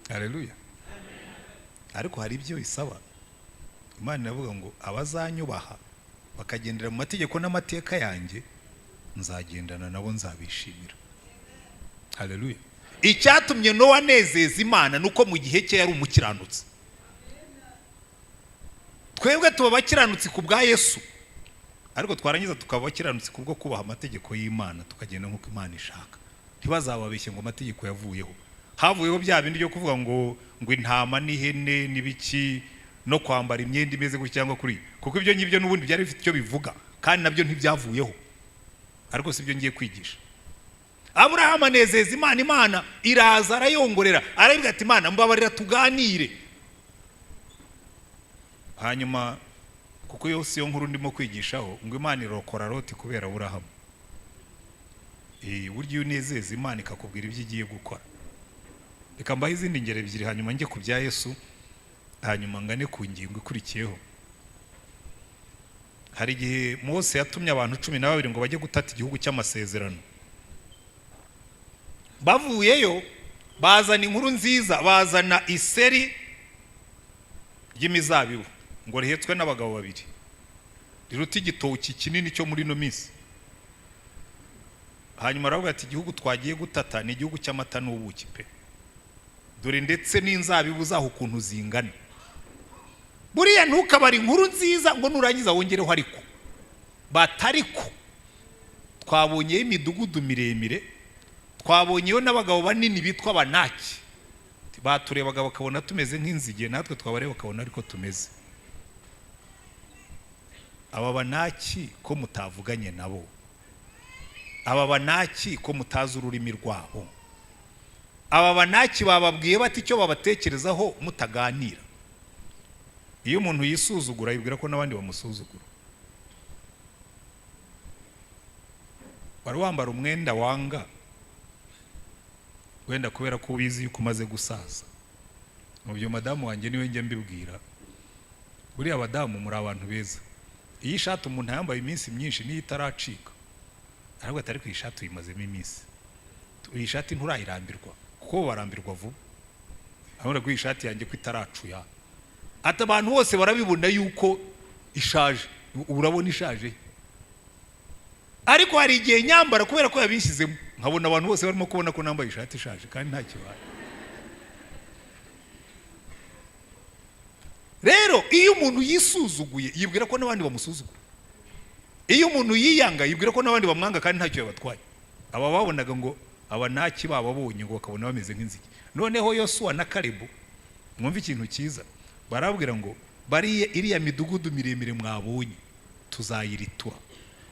Haleluya. Ariko hari ibyo isaba. Imana iravuga ngo abazanyubaha bakagendera mu mategeko n'amateka yanjye nzagendana nabo nzabishimira. Haleluya. Icyatumye Nowa anezeza Imana nuko mu gihe cye yari umukiranutsi. Twebwe tuba abakiranutsi ku bwa Yesu, ariko twarangiza tukaba abakiranutsi kubwo kubaha amategeko y'Imana tukagenda nk'uko Imana ishaka. Ntibazababeshye ngo amategeko yavuyeho. Havuyeho bya bindi byo kuvuga ngo intama n'ihene n'ibiki no kwambara imyenda imeze gutya cyangwa kuri, kuko ibyo ngibyo n'ubundi byari bifite icyo bivuga kandi nabyo ntibyavuyeho. Ariko si byo ngiye kwigisha. Aburahamu anezeza Imana, Imana iraza arayongorera, arabwira ati Imana mbabarira tuganire. Hanyuma kuko yose yo nkuru ndimo kwigishaho ngo Imana irokora Loti kubera Aburahamu. Buryo unezeza Imana ikakubwira ibyo igiye gukora. Reka mbahe izindi ngero ebyiri hanyuma njye ku bya Yesu, hanyuma ngane ku ngingo ikurikiyeho. Hari igihe Mose yatumye abantu 12 ngo bajye gutata igihugu cy'amasezerano. Bavuyeyo bazana inkuru nziza, bazana iseri ry'imizabibu ngo rihetswe n'abagabo babiri, riruta igitoki kinini cyo muri no minsi. Hanyuma aravuga ati igihugu twagiye gutata ni igihugu cy'amata n'ubuki pe, dore ndetse n'inzabibu zaho ukuntu zingana. Buriya ntukabara inkuru nziza ngo nurangiza wongereho ariko batariko. Twabonyeyo imidugudu miremire, twabonyeyo n'abagabo banini bitwa abanaki, baturebaga bakabona tumeze nk'inzige, natwe twabareba bakabona ariko tumeze. Aba banaki ko mutavuganye nabo, aba banaki ko mutazi ururimi rwabo, aba banaki bababwiye bati icyo babatekerezaho mutaganira. Iyo umuntu yisuzugura yibwira ko n'abandi bamusuzugura. Wari wambara umwenda wanga wenda kubera ko ubizi yuko umaze gusaza. Mu byo madamu wanjye niwe njye mbibwira, buriya abadamu muri abantu beza. Iyi shati umuntu yambaye iminsi myinshi niyo itaracika, ariko atari ku ishati uyimazemo iminsi, iyi shati nturayirambirwa kuko barambirwa vuba. Ahora ku ishati yanjye ko itaracuya, ati abantu bose barabibona yuko ishaje, urabona ishaje. Ariko hari igihe nyambara kubera ko yabishyizemo, nkabona abantu bose barimo kubona ko nambaye ishati ishaje kandi nta kibaye. Rero iyo umuntu yisuzuguye yibwira ko n'abandi bamusuzugura, iyo umuntu yiyanga yibwira ko n'abandi bamwanga kandi ntacyo yabatwaye. Aba babonaga ngo aba ntaki bababonye ngo bakabona bameze nk'inzige. Noneho Yosuwa na Kalebu mwumva ikintu cyiza, barabwira ngo bariye iriya midugudu miremire mwabonye tuzayiritura,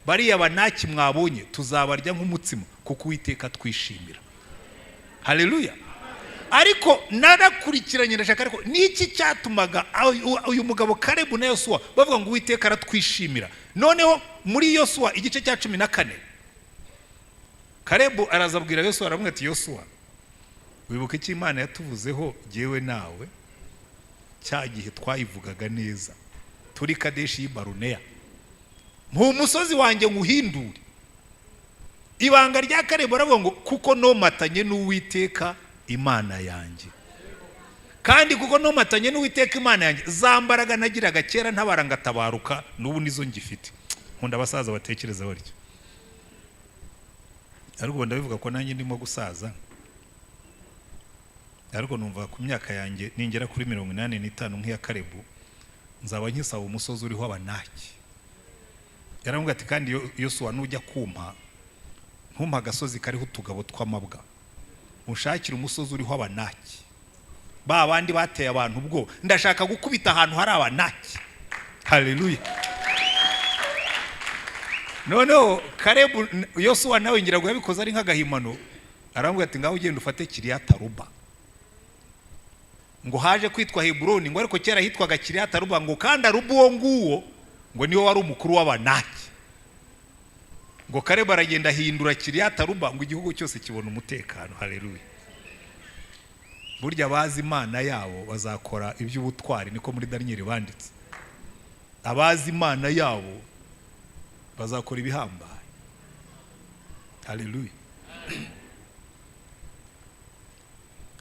bariya banaki mwabonye tuzabarya nk'umutsima kuko Uwiteka twishimira. Haleluya. Ariko narakurikiranye ndashaka ariko niki cyatumaga uyu mugabo Kalebu na Yosuwa bavuga ngo Uwiteka aratwishimira. Noneho muri Yosuwa igice cya 14 Kalebu arazabwira Yosuwa, aramubwira ati Yosuwa, wibuke icyo Imana yatuvuzeho jyewe nawe cya gihe twayivugaga neza turi Kadeshi y'Baruneya, mu musozi wanjye nguhindure. Ibanga rya Kalebu aravuga ngo kuko nomatanye n'Uwiteka Imana yanjye, kandi kuko nomatanye n'Uwiteka Imana yanjye zambaraga nagiraga kera ntabaranga tabaruka n'ubu nizo ngifite. Nkunda abasaza batekereza baryo, ariko ndabivuga ko nanjye ndimo gusaza, ariko numva ku myaka yanjye ningera kuri 85 nk'iya Kalebu nzaba nkisaba umusozi uriho abanaki. Yaramubwira ati kandi Yosuwa nujya kumpa ntumpa agasozi kariho utugabo tw'amabwa, unshakira umusozi uriho abanaki, ba bandi bateye abantu ubwo ndashaka gukubita ahantu hari abanaki. Haleluya. Noneho Kalebu Yosuwa nawe ngira ngo yabikoze ari nk'agahimano, aramubwira ati ngaho ugenda ufate Kiriyataruba, ngo haje kwitwa Heburoni, ngo ariko kera hitwaga Kiriyataruba, ngo kandi Aruba uwo nguwo ngo niwe wari umukuru w'abanaki. Ngo Kalebu aragenda ahindura Kiriyataruba, ngo igihugu cyose kibona umutekano. Haleluya. Burya abazi Imana yabo bazakora iby'ubutwari, niko muri Daniel banditse. Abazi Imana yabo bazakora ibihambaye. Haleluya.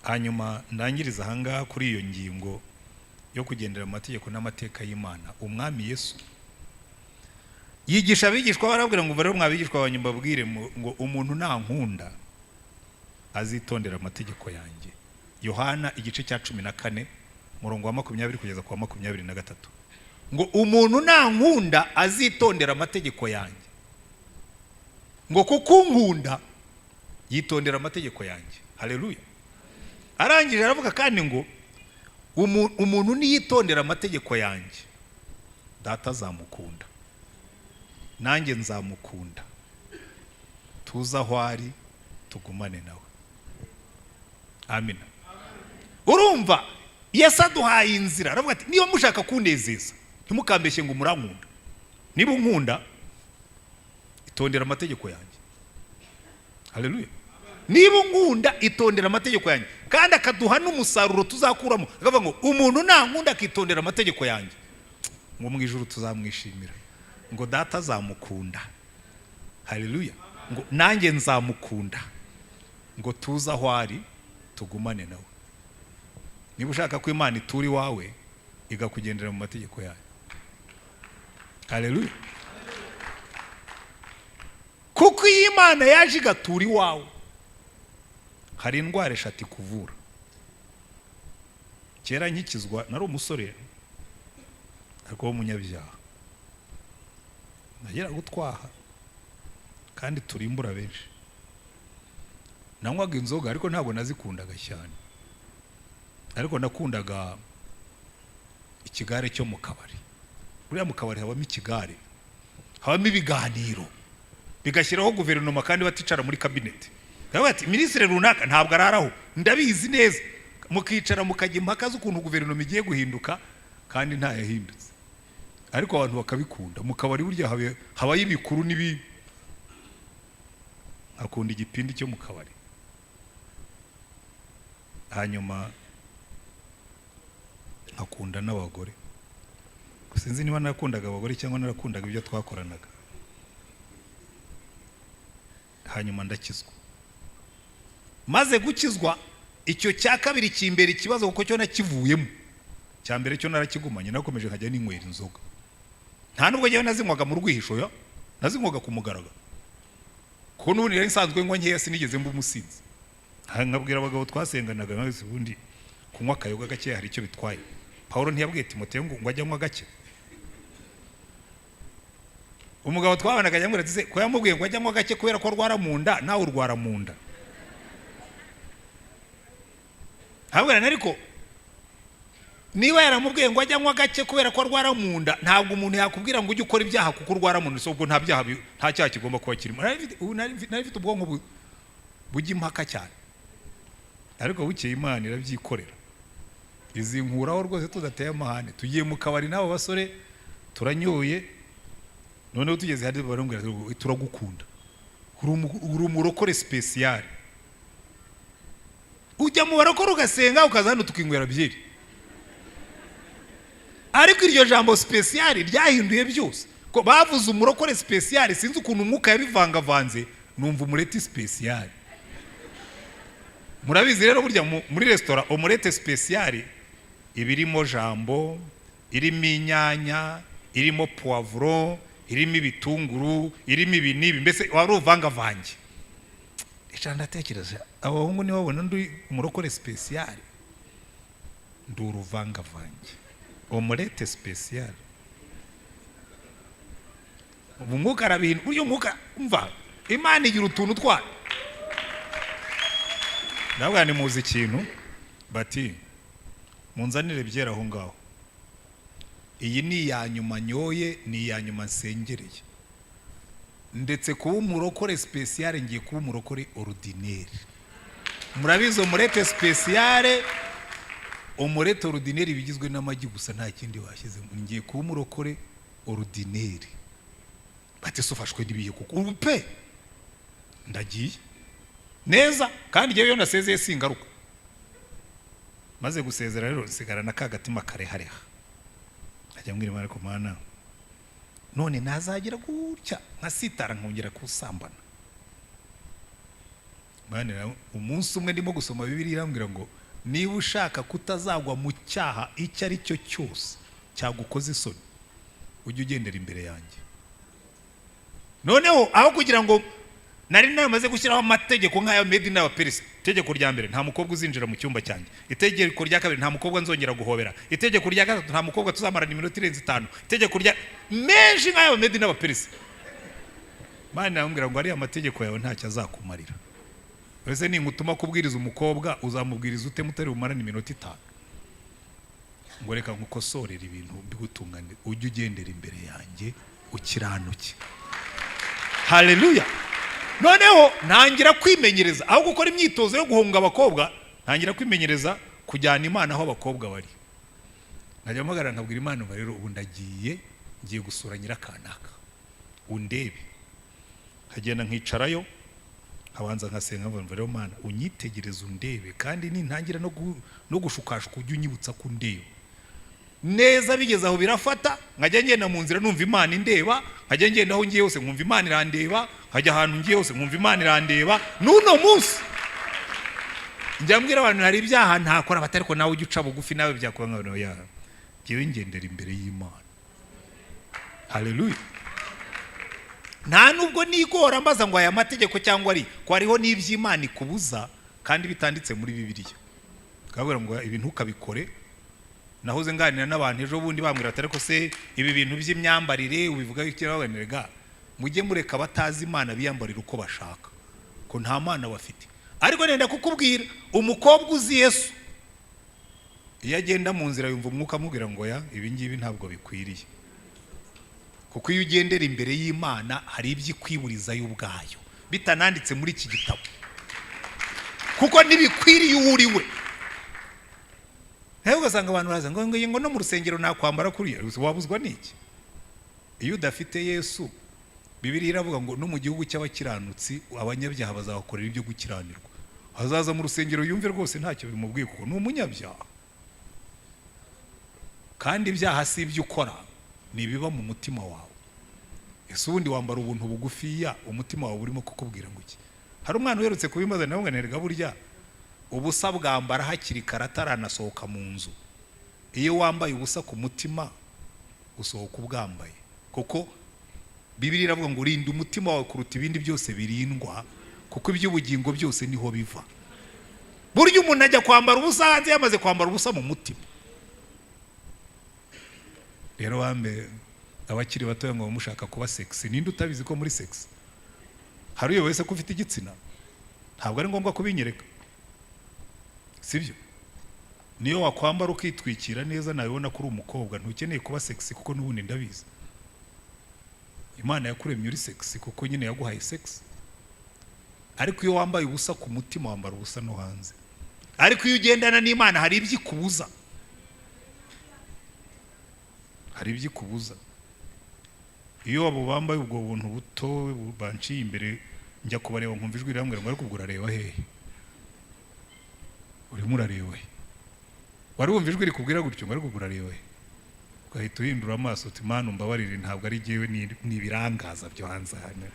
Hanyuma ndangiriza ahangaha kuri iyo ngingo yo kugendera mu mategeko n'amateka y'Imana. Umwami Yesu yigisha abigishwa, barabwira ngo rero mwabigishwa banyu mbabwire ngo umuntu nankunda azitondera amategeko yanjye. Yohana igice cya 14 murongo wa 20 kugeza kwa 23. Ngo umuntu nankunda azitondera amategeko yanjye, ngo kuko nkunda yitondera amategeko yanjye. Haleluya. Arangije aravuga kandi ngo umuntu niyitondera amategeko yanjye data azamukunda, nanjye nzamukunda, tuza aho ari tugumane nawe. Amina. Urumva Yesu aduhaye inzira, aravuga ati niba mushaka kunezeza ntimukambeshye ngo murankunda, niba unkunda itondera amategeko yanjye. Haleluya. Niba unkunda itondera amategeko yanjye, kandi akaduha n'umusaruro tuzakuramo. Akavuga ngo umuntu nankunda akitondera amategeko yanjye, ngo mu ijuru tuzamwishimira, ngo data azamukunda. Haleluya. Ngo nanjye nzamukunda, ngo tuza aho ari tugumane nawe. Niba ushaka ko Imana ituri wawe igakugendera mu mategeko yayo. Haleluya. Kuko iyi Imana yaje igaturi wawe, hari indwara eshatu kuvura. Kera nkikizwa nari umusore ariko w'umunyabyaha, nagera gutwaha kandi turimbura benshi. Nanywaga inzoga ariko ntabwo nazikundaga cyane, ariko nakundaga ikigare cyo mu kabari. Buriya mu kabari habamo ikigare, habamo ibiganiro, bigashyiraho guverinoma kandi baticara muri kabineti. Bati minisitiri runaka ntabwo araraho, ndabizi neza, mukicara mukajya impaka z'ukuntu guverinoma igiye guhinduka kandi nta yahindutse. Ariko abantu bakabikunda. Mu kabari burya habaye ibikuru nibi, akunda igipindi cyo mu kabari. hanyuma nkakunda n'abagore. Sinzi niba nakundaga abagore cyangwa narakundaga ibyo twakoranaga. Hanyuma ndakizwa. Maze gukizwa, icyo cya kabiri kimbere ikibazo kuko cyo nakivuyemo. Cya mbere cyo narakigumanye, nakomeje nkajya ninywera inzoga. Nta nubwo njyewe nazinywaga mu rwihisho yo, nazinywaga ku mugaragaro. Ko n'ubundi yari nsanzwe nywa nkeya sinigeze mba umusinzi. Nkabwira abagabo twasenganaga nkaze ubundi kunywa akayoga gake hari icyo bitwaye. Paulo ntiyabwiye Timoteyo ngo ajya anywa gake. Umugabo twabanaga yamubwira ati ko yamubwiye ngo ajya anywa gake kubera ko rwara mu nda, nawe urwara mu nda. Habwira nariko niba yaramubwiye ngo ajya anywa gake kubera ko rwara mu nda, ntabwo umuntu yakubwira ngo ujye ukora ibyaha kuko urwara mu nda, so ubwo nta byaha nta cyaha kigomba kuba kirimo. Narifite ubwonko bujya impaka cyane. Ariko bukeye Imana irabyikorera. Izi nkuraho rwose tudateye amahane. Tugiye mu kabari n'abo basore turanyoye, noneho tugeze hadi barambwira turagukunda. Uri umurokore special. Ujya mu barokore ugasenga ukaza hano tukinywera byeri. Ariko iryo jambo special ryahinduye byose. Ko bavuze umurokore special, sinzi ukuntu umwuka yabivangavanze, numva umureti special. Murabizi rero burya muri restaurant omurete special ibirimo jambo, irimo inyanya, irimo poivron, irimo ibitunguru, irimo ibinibi, mbese wari uvangavange. Icyo ndatekereza abahungu ni babona ndi umurokore special, ndi uruvangavange. Omurete special. Umwuka arabintu, uyu mwuka umva Imana igira utuntu twa. Nabwo ni muzi ikintu bati munzanire byera aho ngaho. Iyi ni ya nyuma nyoye, ni ya nyuma nsengereye. Ndetse kuba umurokore special ngiye kuba umurokore ordinaire. Murabizo umurete special, umurete ordinaire bigizwe n'amagi gusa nta kindi washize. Ngiye kuba umurokore ordinaire. Bati sufashwe nibiye kuko urupe ndagiye neza kandi jewe nasezeye singaruka. Maze gusezera rero sigara nakagatima karehareha. Ajya mwiri mare ko Mana none nazagira gutya nkasitara nkongera kusambana. Mana umunsi umwe ndimo gusoma Bibiliya irambwira ngo niba ushaka kutazagwa mu cyaha icyo ari cyo cyose cyagukoze isoni, ujye ugendera imbere yanjye. Noneho aho kugira ngo nari namaze gushyiraho amategeko nk'aya made n'abaperisi. Itegeko rya mbere nta mukobwa uzinjira mu cyumba cyanjye. Itegeko rya kabiri nta mukobwa nzongera guhobera. Itegeko rya gatatu nta mukobwa tuzamarana iminota irenze 5. Itegeko rya menshi nk'aya made n'abaperisi. Mana yambwira ngo ari amategeko yawe ntacyo azakumarira. Wese ni ngutuma kubwiriza umukobwa uzamubwiriza ute mutari bumarana iminota 5. Ngo reka ngukosorera ibintu bigutungane, ujye ugendera imbere yanjye ukiranuke. Haleluya. Noneho ntangira kwimenyereza aho gukora imyitozo yo guhunga abakobwa, ntangira kwimenyereza kujyana Imana aho abakobwa bari. Nkajya mpagara nkabwira Imana rero ubu ngiye gusura nyirakanaka undebe. Nkagenda nkicarayo abanza nkasenga mvuga rero Mana unyitegereze undebe kandi nintangira no gushukashuka ujye unyibutsa ko undebe. Neza bigeze aho birafata, nkajya ngenda mu nzira numva Imana indeba, nkajya ngenda aho ngiye hose nkumva Imana irandeba, nkajya ahantu ngiye hose nkumva Imana irandeba. Nuno munsi njya mbwira abantu hari ibyaha ntakora batari ko nawe ujye uca bugufi nawe byakora nk'abantu yaha. Ngiye ngendera imbere y'Imana. Haleluya. Nta nubwo nigora mbaza ngo aya mategeko cyangwa ari ko hariho n'iby'Imana ikubuza kandi bitanditse muri Bibiliya. Kabura ngo ibintu ukabikore. Nahoze nganira n'abantu ejo bundi bambwira atari ko se ibi bintu by'imyambarire ubivuga ikirabanirega mujye mureka batazi Imana biyambarira uko bashaka ko nta Mana bafite. Ariko nenda kukubwira umukobwa uzi Yesu iyo agenda mu nzira yumva umwuka amubwira ngo ya ibi ngibi ntabwo bikwiriye. Kuko iyo ugendera imbere y'Imana hari ibyikwiburiza y'ubwayo bitananditse muri iki gitabo. Kuko nibikwiriye uriwe. Hewe ugasanga abantu baza ngo no mu rusengero nakwambara kuriya wabuzwa n'iki? Iyo udafite Yesu Bibiliya iravuga ngo no mu gihugu cy'abakiranutsi abanyabyaha bazabakorera ibyo gukiranirwa. azaza mu rusengero yumve rwose ntacyo bimubwiye kuko ni umunyabyaha. Kandi ibyaha si ibyo ukora, ni ibiba mu mutima wawe. Ese ubundi wambara ubuntu bugufiya, umutima wawe urimo kukubwira ngo iki? Hari umwana uherutse kubimaza nawe ngo nerega burya ubusa bwambara hakiri kare ataranasohoka mu nzu. Iyo wambaye ubusa ku mutima usohoka ubwambaye, kuko Bibiliya iravuga ngo urinda umutima wawe kuruta ibindi byose birindwa, kuko iby'ubugingo byose niho biva. Burya umuntu ajya kwambara ubusa hanze yamaze kwambara ubusa mu mutima. Rero bambe abakiri batoya ngo bamushaka kuba sexy, ninde utabizi ko muri sex hari uyo wese ko ufite igitsina? Ntabwo ari ngombwa kubinyereka, sibyo? Niyo wakwambara ukitwikira neza nabibona kuri umukobwa, ntukeneye kuba sexy kuko n'ubundi ndabizi Imana yakuremye uri sexy kuko nyine yaguhaye sex. Ariko iyo wambaye ubusa ku mutima wambara ubusa no hanze. Ariko iyo ugendana n'Imana hari ibyikubuza, hari ibyikubuza. Iyo abo bambaye ubwo buntu buto banciye imbere njya kubareba nkumva ijwi riramubwira ngo ariko ubwo urareba hehe? Urimo urareba he? Wari wumva ijwi rikubwira gutyo ngo ariko ubwo urareba he? Ugahita uhindura amaso uti Mana umbabarire, ntabwo ari jyewe, ni ibirangaza byo hanze hano.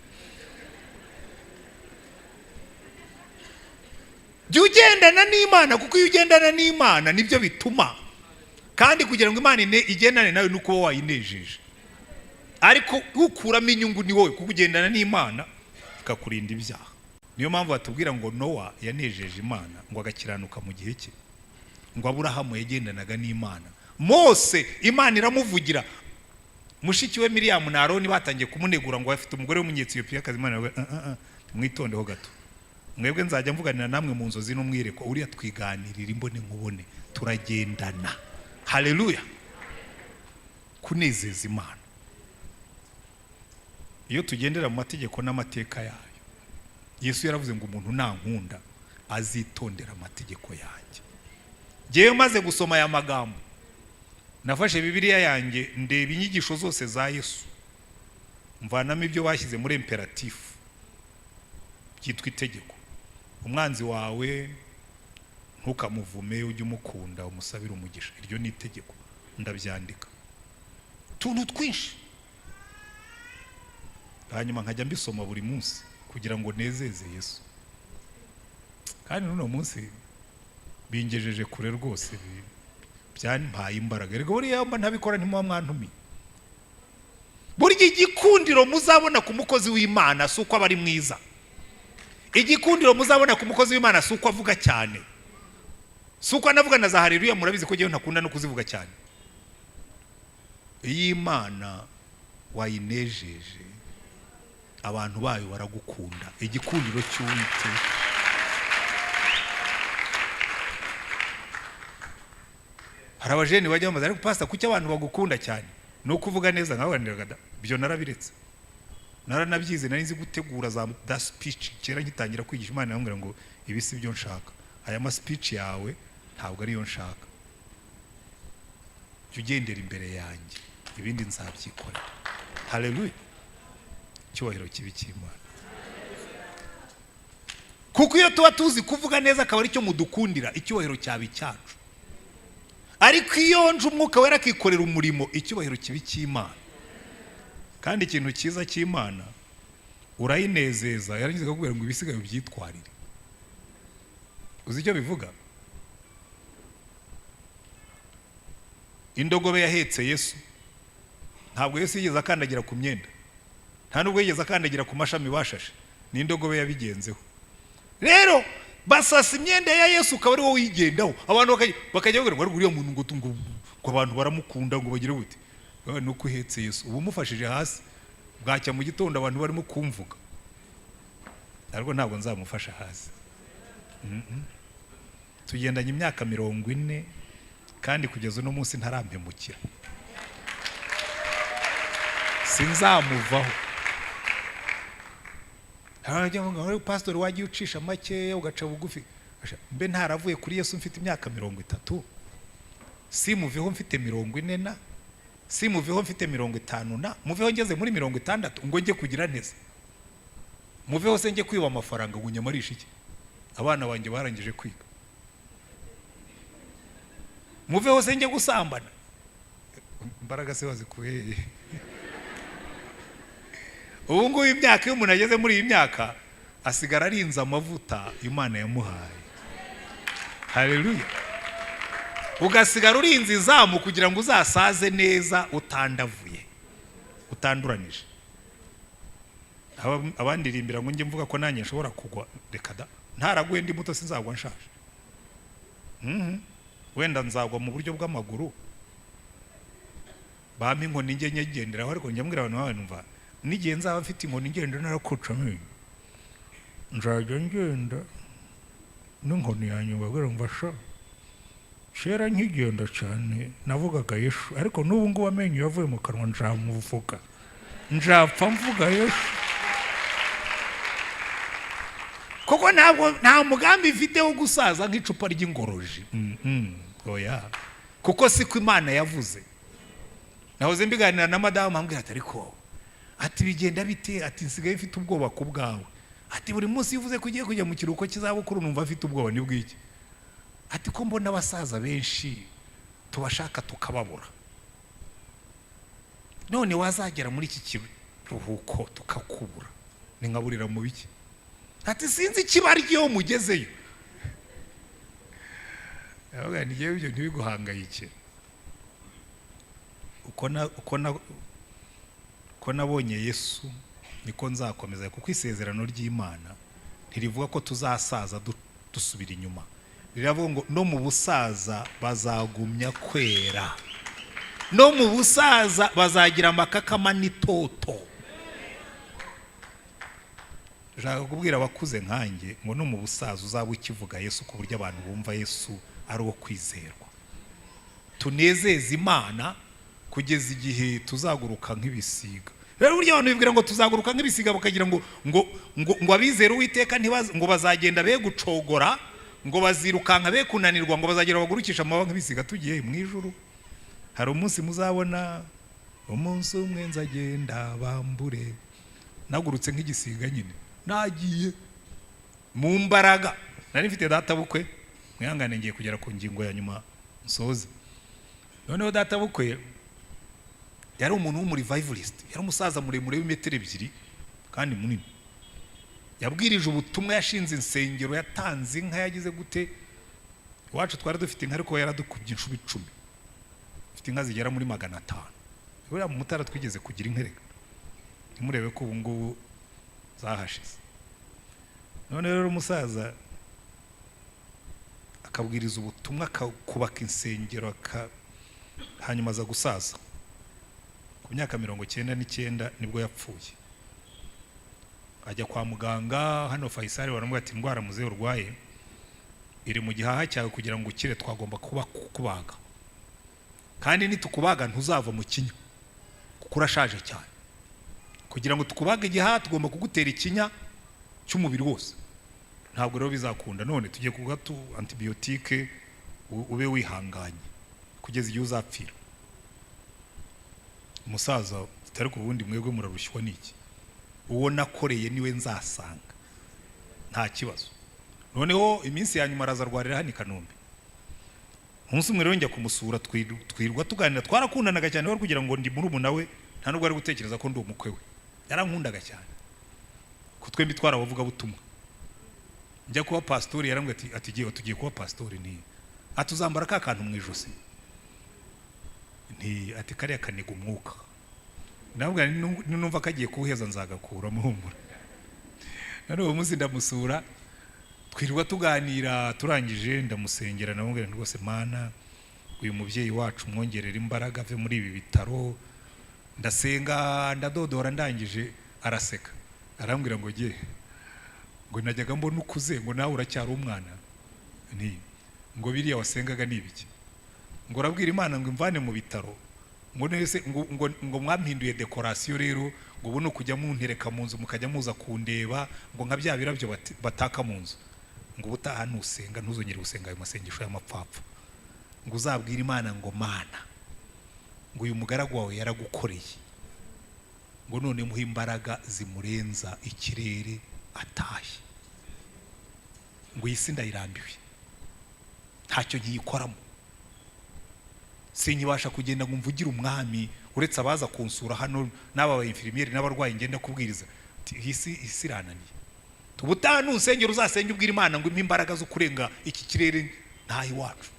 Jya ugendana n'Imana, kuko iyo ugendana n'Imana nibyo bituma. Kandi kugira ngo Imana igendane nawe nuko wowe wayinejeje. Ariko ukuramo inyungu ni wowe, kuko ugendana n'Imana ikakurinda ibyaha. Niyo mpamvu batubwira ngo Nowa yanejeje Imana ngo agakiranuka mu gihe cye, ngo Aburahamu yagendanaga n'Imana. Mose Imana iramuvugira, mushiki we Miriyamu na Aroni batangiye kumunegura ngo afite umugore w'umunyetiyopiya kazi. Imana mwitondeho gato, mwebwe nzajya mvuganira namwe mu nzozi n'umwireko, uriya twiganirira imbone nkubone, turagendana. Haleluya! Kunezeza Imana iyo tugendera mu mategeko n'amateka yayo. Yesu yaravuze ngo umuntu nankunda azitondera amategeko yanjye. Ngewe maze gusoma aya magambo nafashe Bibiliya yanjye ndeba inyigisho zose za Yesu, mvanamo ibyo bashyize muri imperatifu byitwa itegeko. Umwanzi wawe ntukamuvume, ujye umukunda umusabire umugisha, iryo ni itegeko. Ndabyandika tuntu twinshi, hanyuma nkajya mbisoma buri munsi kugira ngo nezeze Yesu. Kandi n'uno munsi bingejeje kure rwose, byampaye imbaraga. Rego buriya mba ntabikora ntimuba mwantumiye. Burya igikundiro muzabona ku mukozi w'Imana si uko aba ari mwiza. Igikundiro muzabona ku mukozi w'Imana si uko avuga cyane, si uko anavuga na za haleluya. Murabizi ko jyewe ntakunda no kuzivuga cyane. Iyi Imana wayinejeje, abantu bayo baragukunda. Igikundiro cy'Uwiteka. Hari abajeni bajya bamaze ariko pastor kuki abantu bagukunda cyane? No kuvuga neza nkabaniraga byo narabiretse. Naranabyize, nari nzi gutegura za speech kera ngitangira kwigisha. Imana yambwira ngo ibi si byo nshaka, aya ma speech yawe ntabwo ari yo nshaka. Jya ugendera imbere yanjye, ibindi nzabyikorera. Haleluya! Cyubahiro kibi cy'Imana. Kuko iyo tuba tuzi kuvuga neza akaba ari cyo mudukundira, icyubahiro cyabi cyacu. Ariko iyo nje umwuka wera akikorera umurimo, icyubahiro kibi cy'Imana. Kandi ikintu cyiza cy'Imana urayinezeza, yarangiza kukubwira ngo ibisigaye byitwarire. Uzi icyo bivuga? Indogobe yahetse Yesu, ntabwo Yesu yigeze akandagira ku myenda, nta nubwo yigeze akandagira ku mashami bashashe, ni indogobe yabigenzeho. Rero basasa imyenda ya Yesu ukaba ari wowe wigendaho. Abantu bakajya bagira ngo uriya muntu ngo abantu baramukunda ngo bagire gute. Nuko uhetse Yesu ubu mufashije hasi, bwacya mu gitondo abantu barimo kumvuga, ariko ntabwo nzamufasha hasi. Tugendanye imyaka 40 kandi kugeza no munsi ntarampemukira, sinzamuvaho. Harajya ngo pastor wagiye ucisha make ugaca bugufi. Mbe ntaravuye kuri Yesu mfite imyaka 30, simuveho mfite 40 na simuveho mfite 50 na muveho ngeze muri 60 ngo njye kugira neza. Muveho se njye kwiba amafaranga ngo nyamarisha iki? abana banjye barangije kwiga, muveho se njye gusambana. Imbaraga se wazikuye. Ubu ngubu imyaka, iyo umuntu ageze muri iyi myaka asigara arinze amavuta Imana yamuhaye. Haleluya. Ugasigara urinze izamu kugira ngo uzasaze neza utandavuye, utanduranije. Abandirimbira ngo njye mvuga ko nanjye nshobora kugwa, reka da, ntaraguye ndi muto sinzagwa nshaje. Wenda nzagwa mu buryo bw'amaguru, bampa inkoni njye nyegenderaho, ariko njya mbwira abantu numva n'igihe nzaba mfite inkoni ngenda narakuca amenyo, nzajya ngenda n'inkoni yanjye mbabwira ngo sha, kera nkigenda cyane navugaga Yesu, ariko n'ubu ngubu amenyo yavuye mu kanwa nzamuvuga, nzapfa mvuga Yesu. Koko nta mugambi mfite wo gusaza nk'icupa ry'ingoroji. Oya, kuko siko Imana yavuze. Nahoze mbiganira na madamu ambwira ati ariko ati bigenda bite, ati nsigaye mfite ubwoba ku bwawe, ati buri munsi yivuze ko ugiye kujya mu kiruhuko kizabukuru numva afite ubwoba. Ni bw'iki? Ati ko mbona abasaza benshi tubashaka tukababura, none wazagera muri iki kiruhuko tukakubura, ni nkaburira mu biki? Ati sinzi ikibaryo mugezeyo. Yavuga ni yewe ibyo ntibiguhangayike, uko nabonye Yesu niko nzakomeza, kuko isezerano ry'Imana ntirivuga ko tuzasaza dusubira inyuma, riravuga ngo no mu busaza bazagumya kwera, no mu busaza bazagira amakakama n'itoto. Jaka kubwira abakuze nkanjye ngo no mu busaza uzaba ukivuga Yesu ku buryo abantu bumva Yesu ari uwo kwizerwa. Tunezeze Imana kugeza igihe tuzaguruka nk'ibisiga. Rero buryo abantu bibwira ngo tuzaguruka nk'ibisiga bakagira ngo abizera Uwiteka ngo bazagenda be gucogora, ngo bazirukanka be kunanirwa, ngo bazagira bagurukisha amababa nk'ibisiga tugiye mu ijuru. Hari umunsi muzabona umunsi umwe nzagenda bambure, nagurutse nk'igisiga nyine, nagiye mu mbaraga. Nari mfite data bukwe, mwihangane ngiye kugera ku ngingo ya nyuma nsoze. Noneho data bukwe yari umuntu w'umurivivalist, yari umusaza muremure w'imetero 2 kandi munini. Yabwirije ubutumwa, yashinze insengero, yatanze inka, yagize gute. Iwacu twari dufite inka ariko yaradukubye inshuro 10. Dufite inka zigera muri 500. Buriya mu Mutara twigeze kugira inkereka, nimurebe ko ubu ngubu zahashize. None rero umusaza akabwiriza ubutumwa, akubaka insengero, hanyuma aza gusaza. Ku myaka 99 nibwo yapfuye. Ajya kwa muganga hano Faisal, baramubwira ati indwara muzehe urwaye iri mu gihaha cyawe, kugira ngo ukire twagomba kubaga, kandi nitukubaga ntuzava mu kinya kuko urashaje cyane. Kugira ngo tukubaga igihaha tugomba kugutera ikinya cy'umubiri wose, ntabwo rero bizakunda. None tugiye kugatu antibiotique ube wihanganye kugeza igihe uzapfira. Umusaza tutari ku bundi mwebwe murarushywa n'iki? Uwo nakoreye niwe nzasanga, nta kibazo. Noneho iminsi ya nyuma arazarwarira hano i Kanombe. Umunsi umwe rero njya kumusura, twirwa tuganira, twarakundanaga cyane, wari kugira ngo ndi muri ubu nawe nta nubwo ari gutekereza ko ndi umukwe we. Yarankundaga cyane, ko twembi twarabavuga butumwa. Njya kuba pastori, yarambwira ati giye tugiye kuba pastori, ni atuzambara ka kantu mu ijosi, nti ati kariya kaniga umwuka. Nabwo numva kagiye kuheza nzagakura muhumura. None uwo munsi ndamusura, twirwa tuganira, turangije ndamusengera, namubwira rwose Mana, uyu mubyeyi wacu mwongerera imbaraga ave muri ibi bitaro. Ndasenga ndadodora, ndangije araseka, arambwira ngo giye ngo najyaga mbona ukuze, ngo nawe uracyari umwana. Nti ngo biriya wasengaga ni ibiki? Ngo urabwira Imana ngo imvane mu bitaro, ngo nese ngo mwampinduye decoration rero, ngo ubu no kujya muntereka mu nzu mukajya muza kundeba, ngo nka bya birabyo bataka mu nzu, ngo ubutaha nusenga ntuzongere gusenga ayo masengesho y'amapfapfa, ngo uzabwira Imana ngo Mana, ngo uyu mugaragu wawe yaragukoreye, ngo none muhe imbaraga zimurenza ikirere atahe. ngo iyi si ndayirambiwe, ntacyo nkiyikoramo, sinkibasha kugenda ngo mvugire umwami, uretse abaza kunsura hano n'aba infirmiere n'abarwayi ngenda kubwiriza, iyi si irananiye. Ubutaha nusengera uzasenge ubwira Imana ngo impe imbaraga zo kurenga iki kirere ntayi wacu.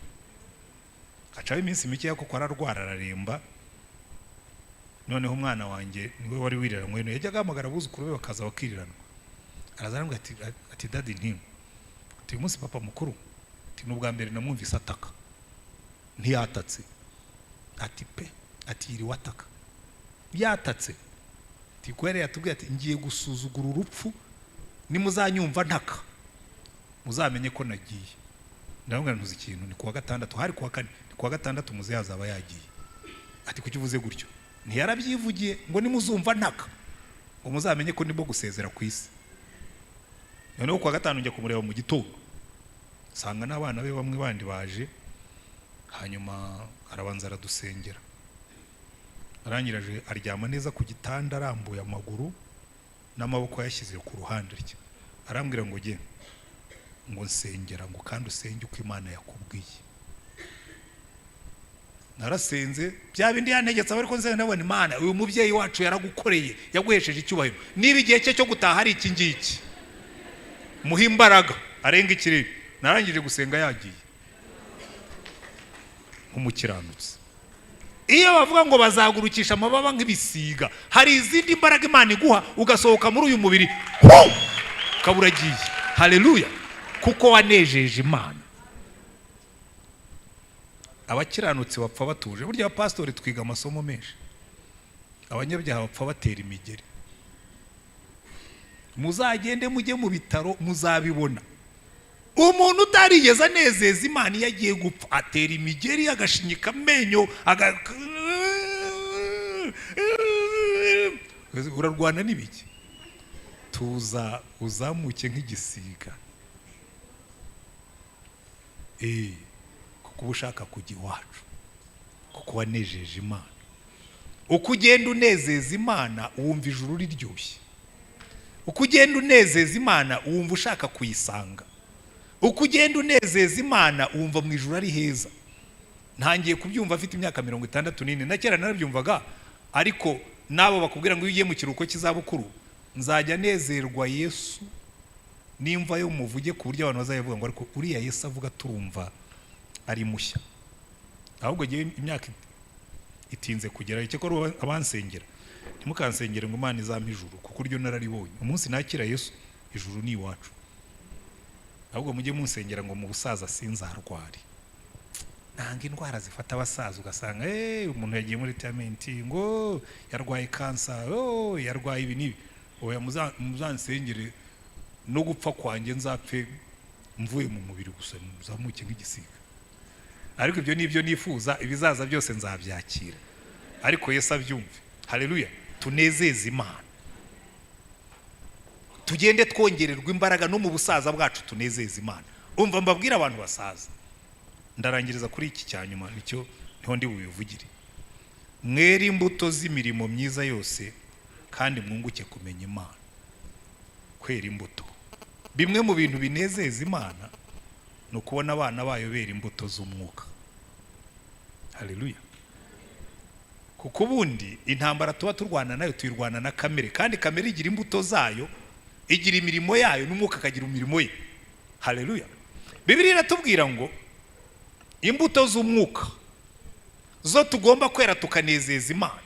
Acaho iminsi mike yako ararwara araremba, noneho umwana wanjye niwe wari wirira mwene, yajyaga ahamagara abuzukuru be bakaza bakirirana, araza arambwira ati dadi ntimu, ati uyu munsi papa mukuru, ati n'ubwa mbere namwumvise ataka, ntiyatatse, ati pe, ati yiri wataka, yatatse, ati kwere yatubwiye ati ngiye gusuzugura urupfu, nimuzanyumva ntaka muzamenye ko nagiye. Ndamubwira ntuzi ikintu, ni kuwa gatandatu, hari kuwa kane, ni kuwa gatandatu muze yazaba yagiye. Ati kuki uvuze gutyo? Ntiyarabyivugiye ngo nimuzumva ntaka ngo muzamenye ko ndimo gusezera ku isi. Noneho kuwa gatanu njya kumureba mu gitondo, sanga n'abana be bamwe bandi baje, hanyuma arabanza aradusengera, arangiraje aryama neza ku gitanda arambuye amaguru n'amaboko yashyize ku ruhande rye, arambwira ngo jye ngo nsengera ngo kandi usenge uko Imana yakubwiye. Narasenze bya bindi yantegetse, ariko nsenga nabona Imana uyu mubyeyi wacu yaragukoreye, yaguhesheje icyubahiro, niba igihe cye cyo gutaha ari iki ngiki, muha imbaraga arenga ikirere. Narangije gusenga yagiye nk'umukiranutsi. Iyo bavuga ngo bazagurukisha amababa nk'ibisiga, hari izindi imbaraga Imana iguha ugasohoka muri uyu mubiri ukaburagiye. Haleluya, kuko wanejeje Imana. Abakiranutsi bapfa batuje. Burya abapastori twiga amasomo menshi, abanyabyaha bapfa batera imigeri. Muzagende mujye mu bitaro muzabibona, umuntu utarigeze anezeza Imana iyo agiye gupfa atera imigeri, agashinyika amenyo, urarwana n'ibiki? Tuza uzamuke nk'igisiga, kuko ushaka kujya iwacu, kuko wanejeje Imana. Uko ugenda unezeza Imana wumva ijuru riryoshye, uko ugenda unezeza Imana wumva ushaka kuyisanga, uko ugenda unezeza Imana wumva mu ijuru ari heza. Ntangiye kubyumva afite imyaka 64, na kera narabyumvaga, ariko nabo bakubwira ngo iyo ugiye mu kiruhuko cy'izabukuru nzajya nezerwa Yesu nimva yo muvuge, ku buryo abantu bazavuga ngo ariko uriya Yesu avuga turumva ari mushya. Ahubwo giye imyaka itinze kugera, icyo ko abansengera ntimukansengere ngo Imana izampa ijuru, kuko uryo nararibonye. Umunsi nakira Yesu ijuru ni iwacu. Ahubwo mujye munsengera ngo mu busaza sinzarware. Nanga indwara zifata abasaza ugasanga umuntu yagiye muri retirement ngo yarwaye cancer, yarwaye ibi nibi. Oya, muzansengere no gupfa kwanjye nzapfe mvuye mu mubiri gusa, muzamuke nk'igisiga. Ariko ibyo nibyo nifuza, ibizaza byose nzabyakira, ariko Yesu abyumve. Haleluya, tunezeze Imana, tugende twongererwa imbaraga no mu busaza bwacu, tunezeze Imana. Umva mbabwira abantu basaza, ndarangiriza kuri iki cyanyuma, nicyo niho ndi bubivugire. Mwere imbuto z'imirimo myiza yose kandi mwunguke kumenya Imana. Kwera imbuto, bimwe mu bintu binezeza Imana no kubona abana bayo bera imbuto z'umwuka. Haleluya, kuko ubundi intambara tuba turwana nayo tuyirwana na kamere, kandi kamere igira imbuto zayo, igira imirimo yayo, n'umwuka akagira imirimo ye. Haleluya, Bibiliya iratubwira ngo imbuto z'umwuka zo tugomba kwera tukanezeza Imana.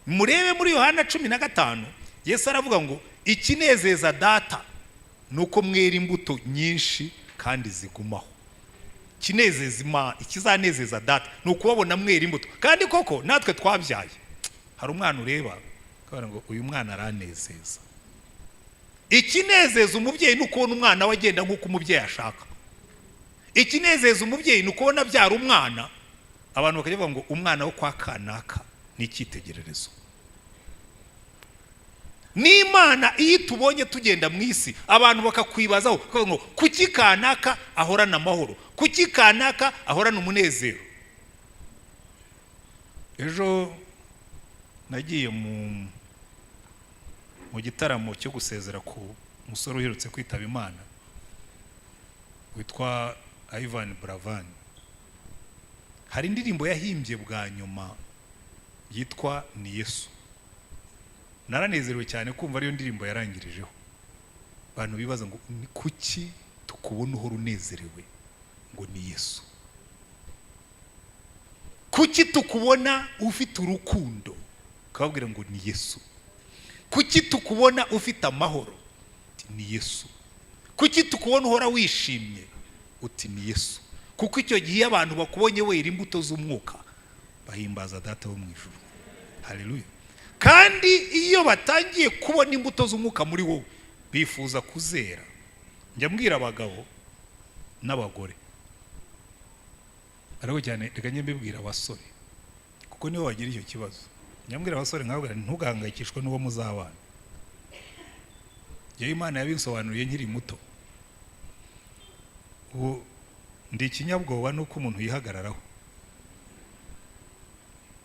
Murebe muri Yohana 15, Yesu aravuga ngo ikinezeza data nuko mwera imbuto nyinshi kandi zigumaho. Kinezeza Imana, ikizanezeza data nuko babona mwera imbuto. Kandi koko natwe twabyaye, hari umwana ureba kabara ngo uyu mwana aranezeza. Ikinezeza umubyeyi nuko ubona umwana wagenda nk'uko umubyeyi ashaka. Ikinezeza umubyeyi nuko ubona byara umwana, abantu bakavuga ngo umwana wo kwa kanaka ni icyitegererezo. N'Imana iyo tubonye tugenda mu isi, abantu bakakwibazaho ngo kuki kanaka ahorana amahoro, kuki kanaka ahorana umunezero. Ejo nagiye mu gitaramo cyo gusezera ku musore uherutse kwitaba Imana. witwa Buravan. Hari indirimbo yahimbye bwa nyuma yitwa Ni Yesu. Naranezerewe cyane kumva ariyo ndirimbo yarangirijeho. Abantu bibaza ngo ni kuki tukubona uhora unezerewe ngo ni Yesu. Kuki tukubona ufite urukundo ukababwira ngo ni Yesu. Kuki tukubona ufite amahoro ni Yesu. Kuki tukubona uhora wishimye uti ni Yesu. Kuko icyo gihe abantu bakubonye wera imbuto z'umwuka bahimbaza data wo mu ijuru. Haleluya. Kandi iyo batangiye kubona imbuto z'umwuka muri wowe bifuza kuzera. Njya mbwira abagabo n'abagore, ariko cyane reka njye mbibwira abasore kuko nibo bagira icyo kibazo. Njya mbwira abasore nkabwira ntugahangayikishwe n'uwo muzabana. Yewe Imana yabinsobanuriye nkiri muto. Ndi ikinyabwoba nuko umuntu yihagararaho.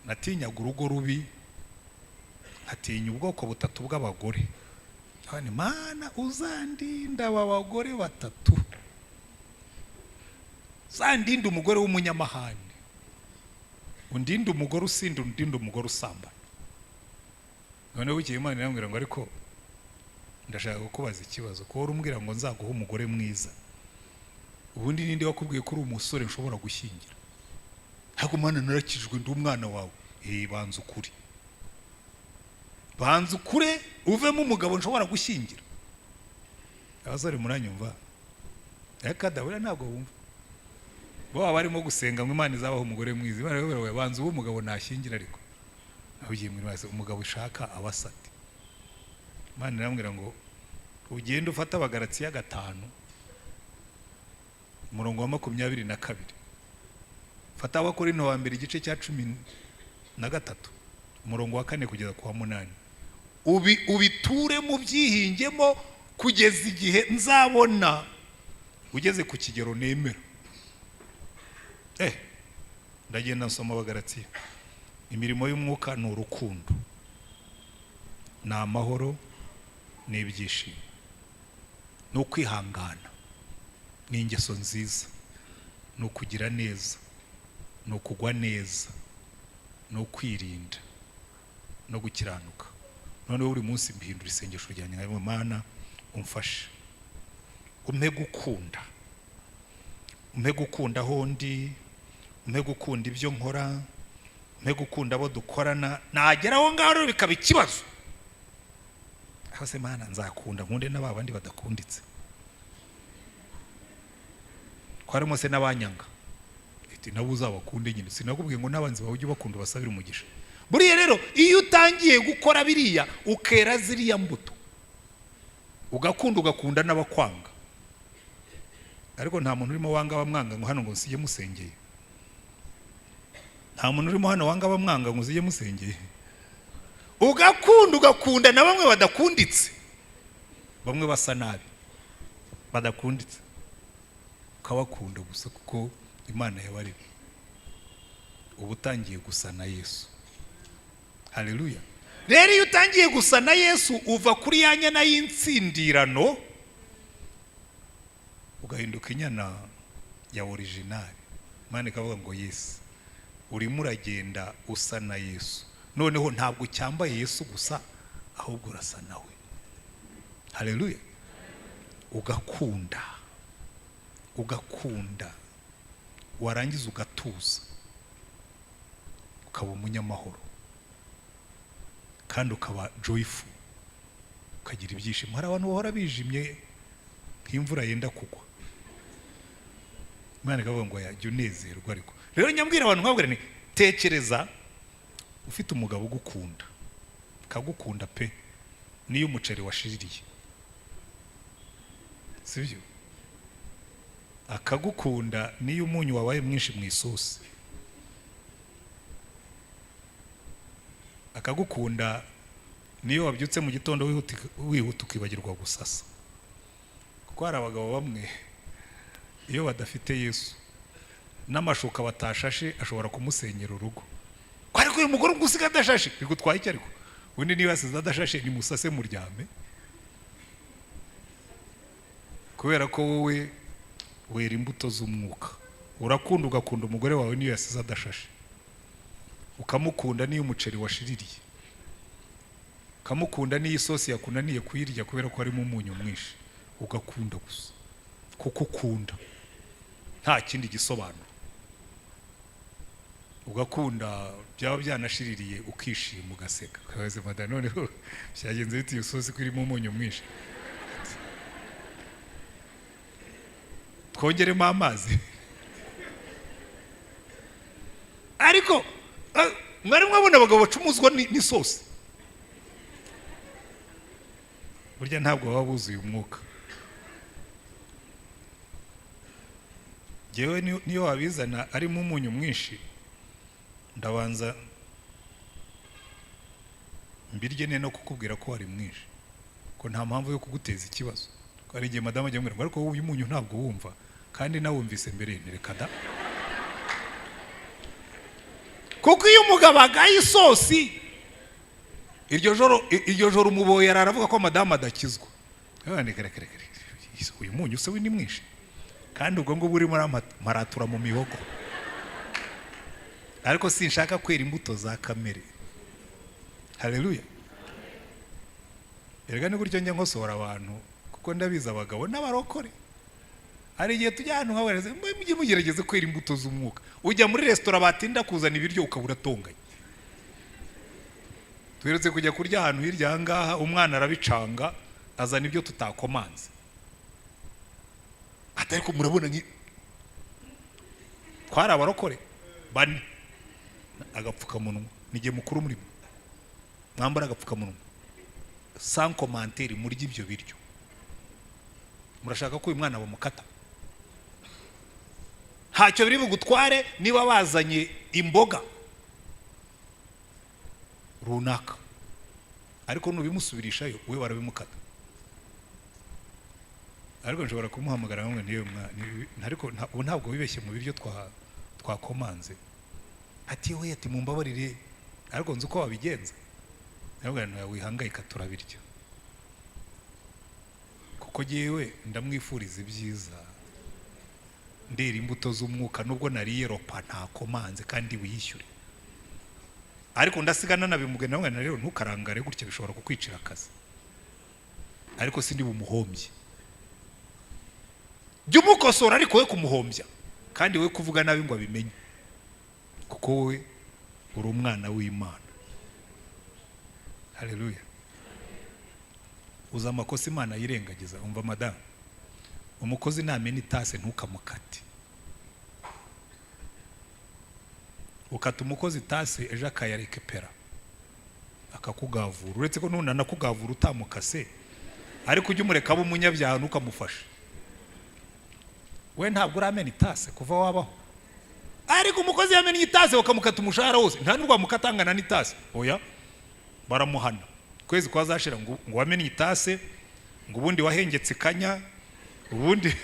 Natinyaga urugo rubi, nkatinya ubwoko butatu bw'abagore. Kandi Mana uzandinda aba bagore batatu. Uzandinda umugore w'umunyamahane, undinda umugore usinda, undinda umugore usambana. Noneho bukeye Imana irambwira ngo ariko ndashaka kukubaza ikibazo, ko urumbwira ngo nzaguha umugore mwiza, ubundi ninde wakubwiye ko uri umusore nshobora gushyingira? Hago Mana narakijwe ndi umwana wawe. Banza ukuri, banza ukure uvemo umugabo nshobora gushyingira. Abasore muranyumva? Reka dawira ntabwo wumva. Bo barimo gusenga ngo Imana izabaho umugore mwiza. Baravuga banza uwo umugabo nashyingira, ariko ahugiye muri maze umugabo ushaka abasate. Imana irambwira ngo ugende ufata Abagalatiya 5 umurongo wa 22. Fata Abakorinto wa mbere igice cya 13 umurongo wa 4 kugeza ku wa 8. Ubiture mu byihingemo kugeza igihe nzabona ugeze ku kigero nemera. Ndagenda nsoma Abagalatiya. Imirimo y'umwuka ni urukundo, ni amahoro, ni ibyishimo, ni ukwihangana, ni ingeso nziza, ni ukugira neza, ni ukugwa neza, ni ukwirinda, no gukiranuka. Noneho buri munsi mbihindura isengesho ryanjye nkavuga Mana umfashe, umpe gukunda, umpe gukunda aho ndi, umpe gukunda ibyo nkora, umpe gukunda abo dukorana. Nagera aho ngaho rero bikaba ikibazo. Hose Mana nzakunda nkunde n'abandi badakunditse. Kwarimo se n'abanyanga. Nabo uzabakunde nyine. Sinakubwiye ngo n'abanzi bawe ujye bakunda basabira umugisha. Buriya rero iyo utangiye gukora biriya ukera ziriya mbuto, ugakunda n'abakwanga. Ariko nta muntu urimo wanga abamwanga ngo hano ngo nsije musengeye. Nta muntu urimo hano wanga abamwanga ngo nsije musengeye. Ugakunda na bamwe badakunditse, bamwe basa nabi badakunditse, ukabakunda gusa kuko Imana yabaremye. Ubu utangiye gusa na Yesu. Haleluya. Rero iyo utangiye gusa na Yesu uva kuri ya nyana y'insindirano ugahinduka inyana ya original. Imana ikavuga ngo Yesu urimo uragenda usa na Yesu. Noneho ntabwo cyambaye Yesu gusa, ahubwo urasa nawe. Haleluya. Ugakunda warangiza ugatuza, ukaba umunyamahoro, kandi ukaba joyful, ukagira ibyishimo. Hari abantu bahora bijimye nk'imvura yenda kugwa. Imana ikavuga ngo yajya unezerwa. Ariko rero nyambwira abantu nkabwira ni tekereza ufite umugabo ugukunda, kagukunda pe, niyo umuceri washiririye, sibyo? Akagukunda niyo umunyu wabaye mwinshi mu isosi. Akagukunda niyo wabyutse mu gitondo wihuta ukibagirwa gusasa. Kuko hari abagabo bamwe iyo badafite Yesu n'amashuka batashashe ashobora kumusenyera urugo. Ariko uyu mugore ugusiga adashashe bigutwaye iki? Ariko undi niba asize adashashe ni musase muryame, kubera ko wowe wera imbuto z'umwuka. Urakunda ugakunda umugore wawe niyo yasize adashashe, ukamukunda niyo umuceri washiririye, ukamukunda niyo isosi yakunaniye kuyirya kubera ko harimo umunyu mwinshi, ugakunda gusa kuko ukunda nta kindi gisobanuro. Ugakunda byaba byanashiririye ukishima ugaseka, ukabaze mada noneho byagenze bite iyo sosi ko irimo umunyu mwinshi, twongeremo amazi. Ariko mwari mwabona abagabo bacumuzwa n'isosi, burya ntabwo baba buzuye umwuka. Jewe niyo wabizana arimo umunyu mwinshi, ndabanza mbirye ne no kukubwira ko wari mwinshi, ko nta mpamvu yo kuguteza ikibazo. Ko ari igihe madamu ajya mbwira ngo ariko uyu munyu ntabwo wumva, kandi nawumvise mbere nereka da. Kuko iyo umugabo agaye isosi, iryo joro umuboye aravuga ko madamu adakizwa. Uyu munyu se ni mwinshi, kandi ubwo ngo buri maratura mu mihogo. Ariko sinshaka kwera imbuto za kamere. Haleluya. Erega ni gutyo njya nkosora abantu, kuko ndabiza abagabo n'abarokore. Hari igihe tujya ahantu nkawereze mujye mugerageze kwera imbuto z'umwuka. Ujya muri resitora batinda kuzana ibiryo ukabura tonganye. Tweretse kujya kurya ahantu hirya ahangaha, umwana arabicanga azana ibyo tutakomanze. Atari ko murabona twari abarokore bane, agapfukamunwa, nige mukuru muri mwambara agapfukamunwa, sans commentaire murya ibyo biryo. Murashaka ko uyu mwana bamukata? Ntacyo biri bugutware niba bazanye imboga runaka, ariko nubimusubirishayo we barabimukata. Ariko nshobora kumuhamagara ngo niyo ariko ntabwo wibeshye mu biryo twakomanze. Ati we ati mumbabarire, ariko nzi uko wabigenza. Ntabwo nawe wihangayika turabirya, kuko jewe ndamwifuriza ibyiza, ndera imbuto z'umwuka nubwo nariye ropa ntakomanze kandi wiyishyure. Ariko ndasigana nabimugena ngo rero ntukarangare gutya bishobora kukwicira akazi. Ariko sindi bumuhombye. Jya umukosora ariko we kumuhombya, kandi we kuvuga nabi ngo abimenye, kuko we uri umwana w'Imana. Haleluya. Uza amakosa Imana yirengagiza. Umva madamu, umukozi namena itase ntukamukate. Ukata umukozi itase ejo akayarekepera akakugavura. Uretse ko nunana kugavura utamukase, ariko ujye umureka abo umunyabyaha ntukamufashe. We ntabwo uramena itase kuva wabaho. Ariko umukozi yamena itase bakamukata umushahara wose, nta nubwo bamukatangana n'itase. Oya, baramuhana. Kwezi kwazashira ngo wamena itase, ngo ubundi wahengetse kanya, ubundi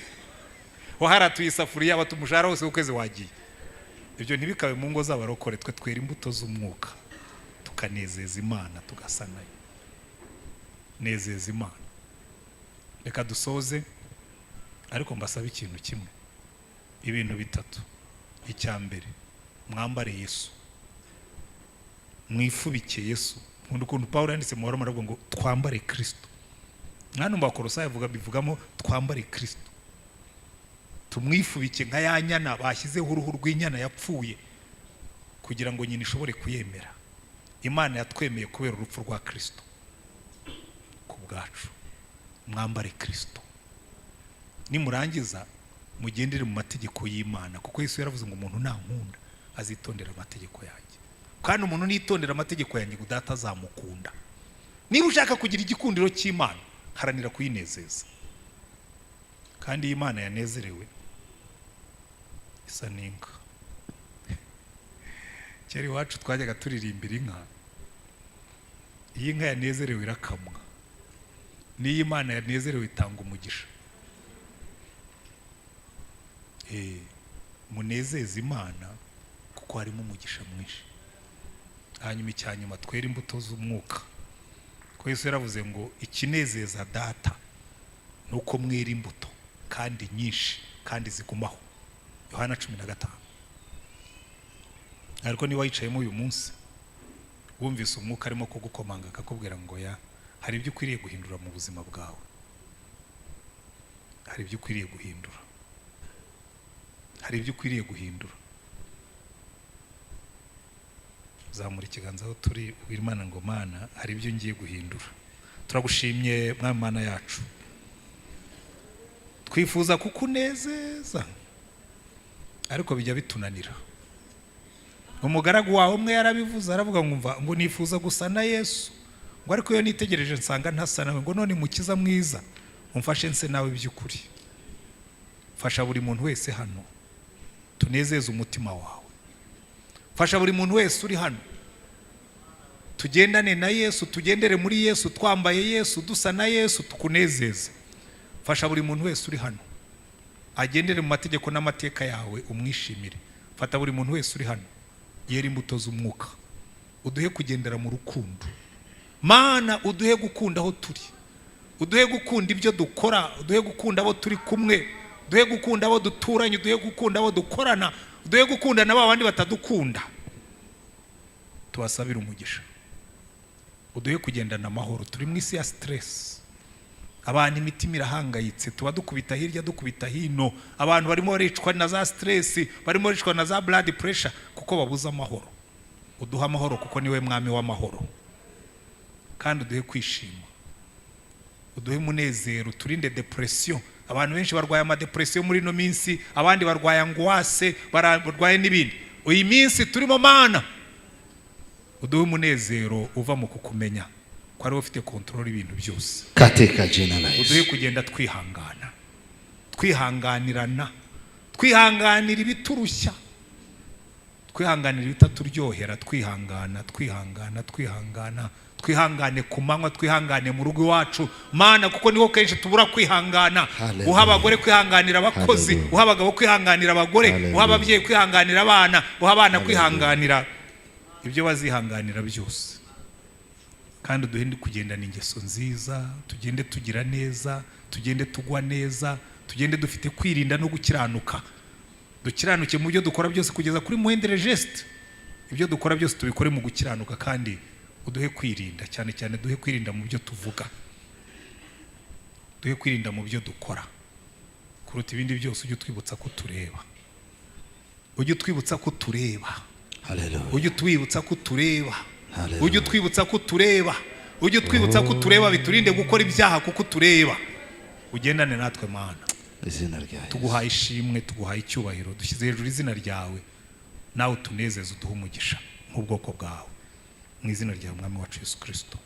waharatuye isafuriya batumushahara wose ukwezi wagiye. Ibyo ntibikabe mu ngo z'abarokore. Twe twera imbuto z'umwuka tukanezeza Imana, tugasanayo. Nezeza Imana. Reka dusoze, ariko mbasaba ikintu kimwe, ibintu bitatu. Icyambere, mwambare Yesu, mwifubike Yesu. Nkunda ukuntu Pawulo yanditse mu Waroma aravuga ngo twambare Kristo. Mwana mu Bakolosayi bivugamo twambare Kristo, tumwifubike nka ya nyana bashyizeho uruhu rw'inyana yapfuye kugira ngo nyine ishobore kuyemera. Imana yatwemeye kubera urupfu rwa Kristo ku bwacu. Mwambare Kristo. Nimurangiza mugendere mu mategeko y'Imana, kuko Yesu yaravuze ngo umuntu nankunda azitondera amategeko yanjye, kandi umuntu nitondera amategeko yanjye Data azamukunda. Niba ushaka kugira igikundiro cy'Imana, haranira kuyinezeza. Kandi Imana yanezerewe isa n'inka. Kera iwacu twajyaga turirimbira inka. Iyi nka yanezerewe irakamwa. Niyo Imana yanezerewe itanga umugisha. Munezeze Imana kuko harimo umugisha mwinshi. Hanyuma icyanyuma twera imbuto z'umwuka. Ko Yesu yaravuze ngo ikinezeza Data nuko mwera imbuto kandi nyinshi kandi zigumaho. Yohana 15. Ariko niba wicayemo uyu munsi wumvise umwuka arimo kugukomanga akakubwira ngo ya hari ibyo ukwiriye guhindura mu buzima bwawe, hari ibyo ukwiriye guhindura, hari ibyo ukwiriye guhindura, zamura ikiganza aho turi ubwira Imana ngo Mana hari ibyo ngiye guhindura. Turagushimye Mwami Mana yacu, twifuza kukunezeza ariko bijya bitunanira. Umugaragu wawe umwe yarabivuze aravuga ngo nifuza gusa na Yesu, ngo ariko iyo nitegereje nsanga ntasa nawe, ngo none mukiza mwiza umfashe nse nawe by'ukuri. Fasha buri muntu wese hano tunezeze umutima wawe, fasha buri muntu wese uri hano tugendane na Yesu, tugendere muri Yesu, twambaye Yesu, dusa na Yesu, tukunezeze. Fasha buri muntu wese uri hano agendere mu mategeko n'amateka yawe umwishimire. Fata buri muntu wese uri hano yera imbuto z'umwuka, uduhe kugendera mu rukundo. Mana uduhe gukunda aho turi, uduhe gukunda ibyo dukora, uduhe gukunda abo turi kumwe, uduhe gukunda abo duturanye, uduhe gukunda abo dukorana, uduhe gukunda na babandi batadukunda. Tubasabira umugisha, uduhe kugendana amahoro. Turi mu isi ya stress, abantu imitima irahangayitse, tuba dukubita hirya dukubita hino, abantu barimo baricwa na za stress, barimo baricwa na za blood pressure kuko babuza amahoro. Uduha amahoro kuko niwe mwami w'amahoro, kandi uduhe kwishima, uduhe munezero, turinde depression. Abantu benshi barwaye ama depression muri no minsi, abandi barwaye angwase, barwaye n'ibindi. Uyu minsi turimo Mana uduhe munezero uva mu kukumenya ko ari ufite control ibintu byose. Kateka jina la Yesu. Uduhe kugenda twihangana, twihanganirana, twihanganira ibiturushya, twihanganira ibitaturyohera, twihangana, twihangane ku manywa, twihangane mu rugo iwacu Mana, kuko niho kenshi tubura kwihangana. Uha abagore kwihanganira abakozi, uha abagabo kwihanganira abagore, uha ababyeyi kwihanganira abana, uha abana kwihanganira ibyo bazihanganira byose. Kandi uduhe kugendana ingeso nziza, tugende tugira neza, tugende tugwa neza, tugende dufite kwirinda no gukiranuka. Dukiranuke mu byo dukora byose kugeza kuri mwene geste. Ibyo dukora byose tubikore mu gukiranuka, kandi uduhe kwirinda, cyane cyane duhe kwirinda mu byo tuvuga, duhe kwirinda mu byo dukora. Kuruta ibindi byose ujye twibutsa ko tureba, ujye twibutsa ko tureba, haleluya, ujye twibutsa ko tureba, ujye twibutsa ko tureba, ujye twibutsa ko tureba, biturinde gukora ibyaha kuko tureba. Ugendane natwe Mana, izina rya Yesu. Tuguhaye ishimwe, tuguhaye icyubahiro, dushyize hejuru izina ryawe, nawe tunezeze, uduhe umugisha nk'ubwoko bwawe, mu izina rya Mwami wacu Yesu Kristo.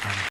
Amen.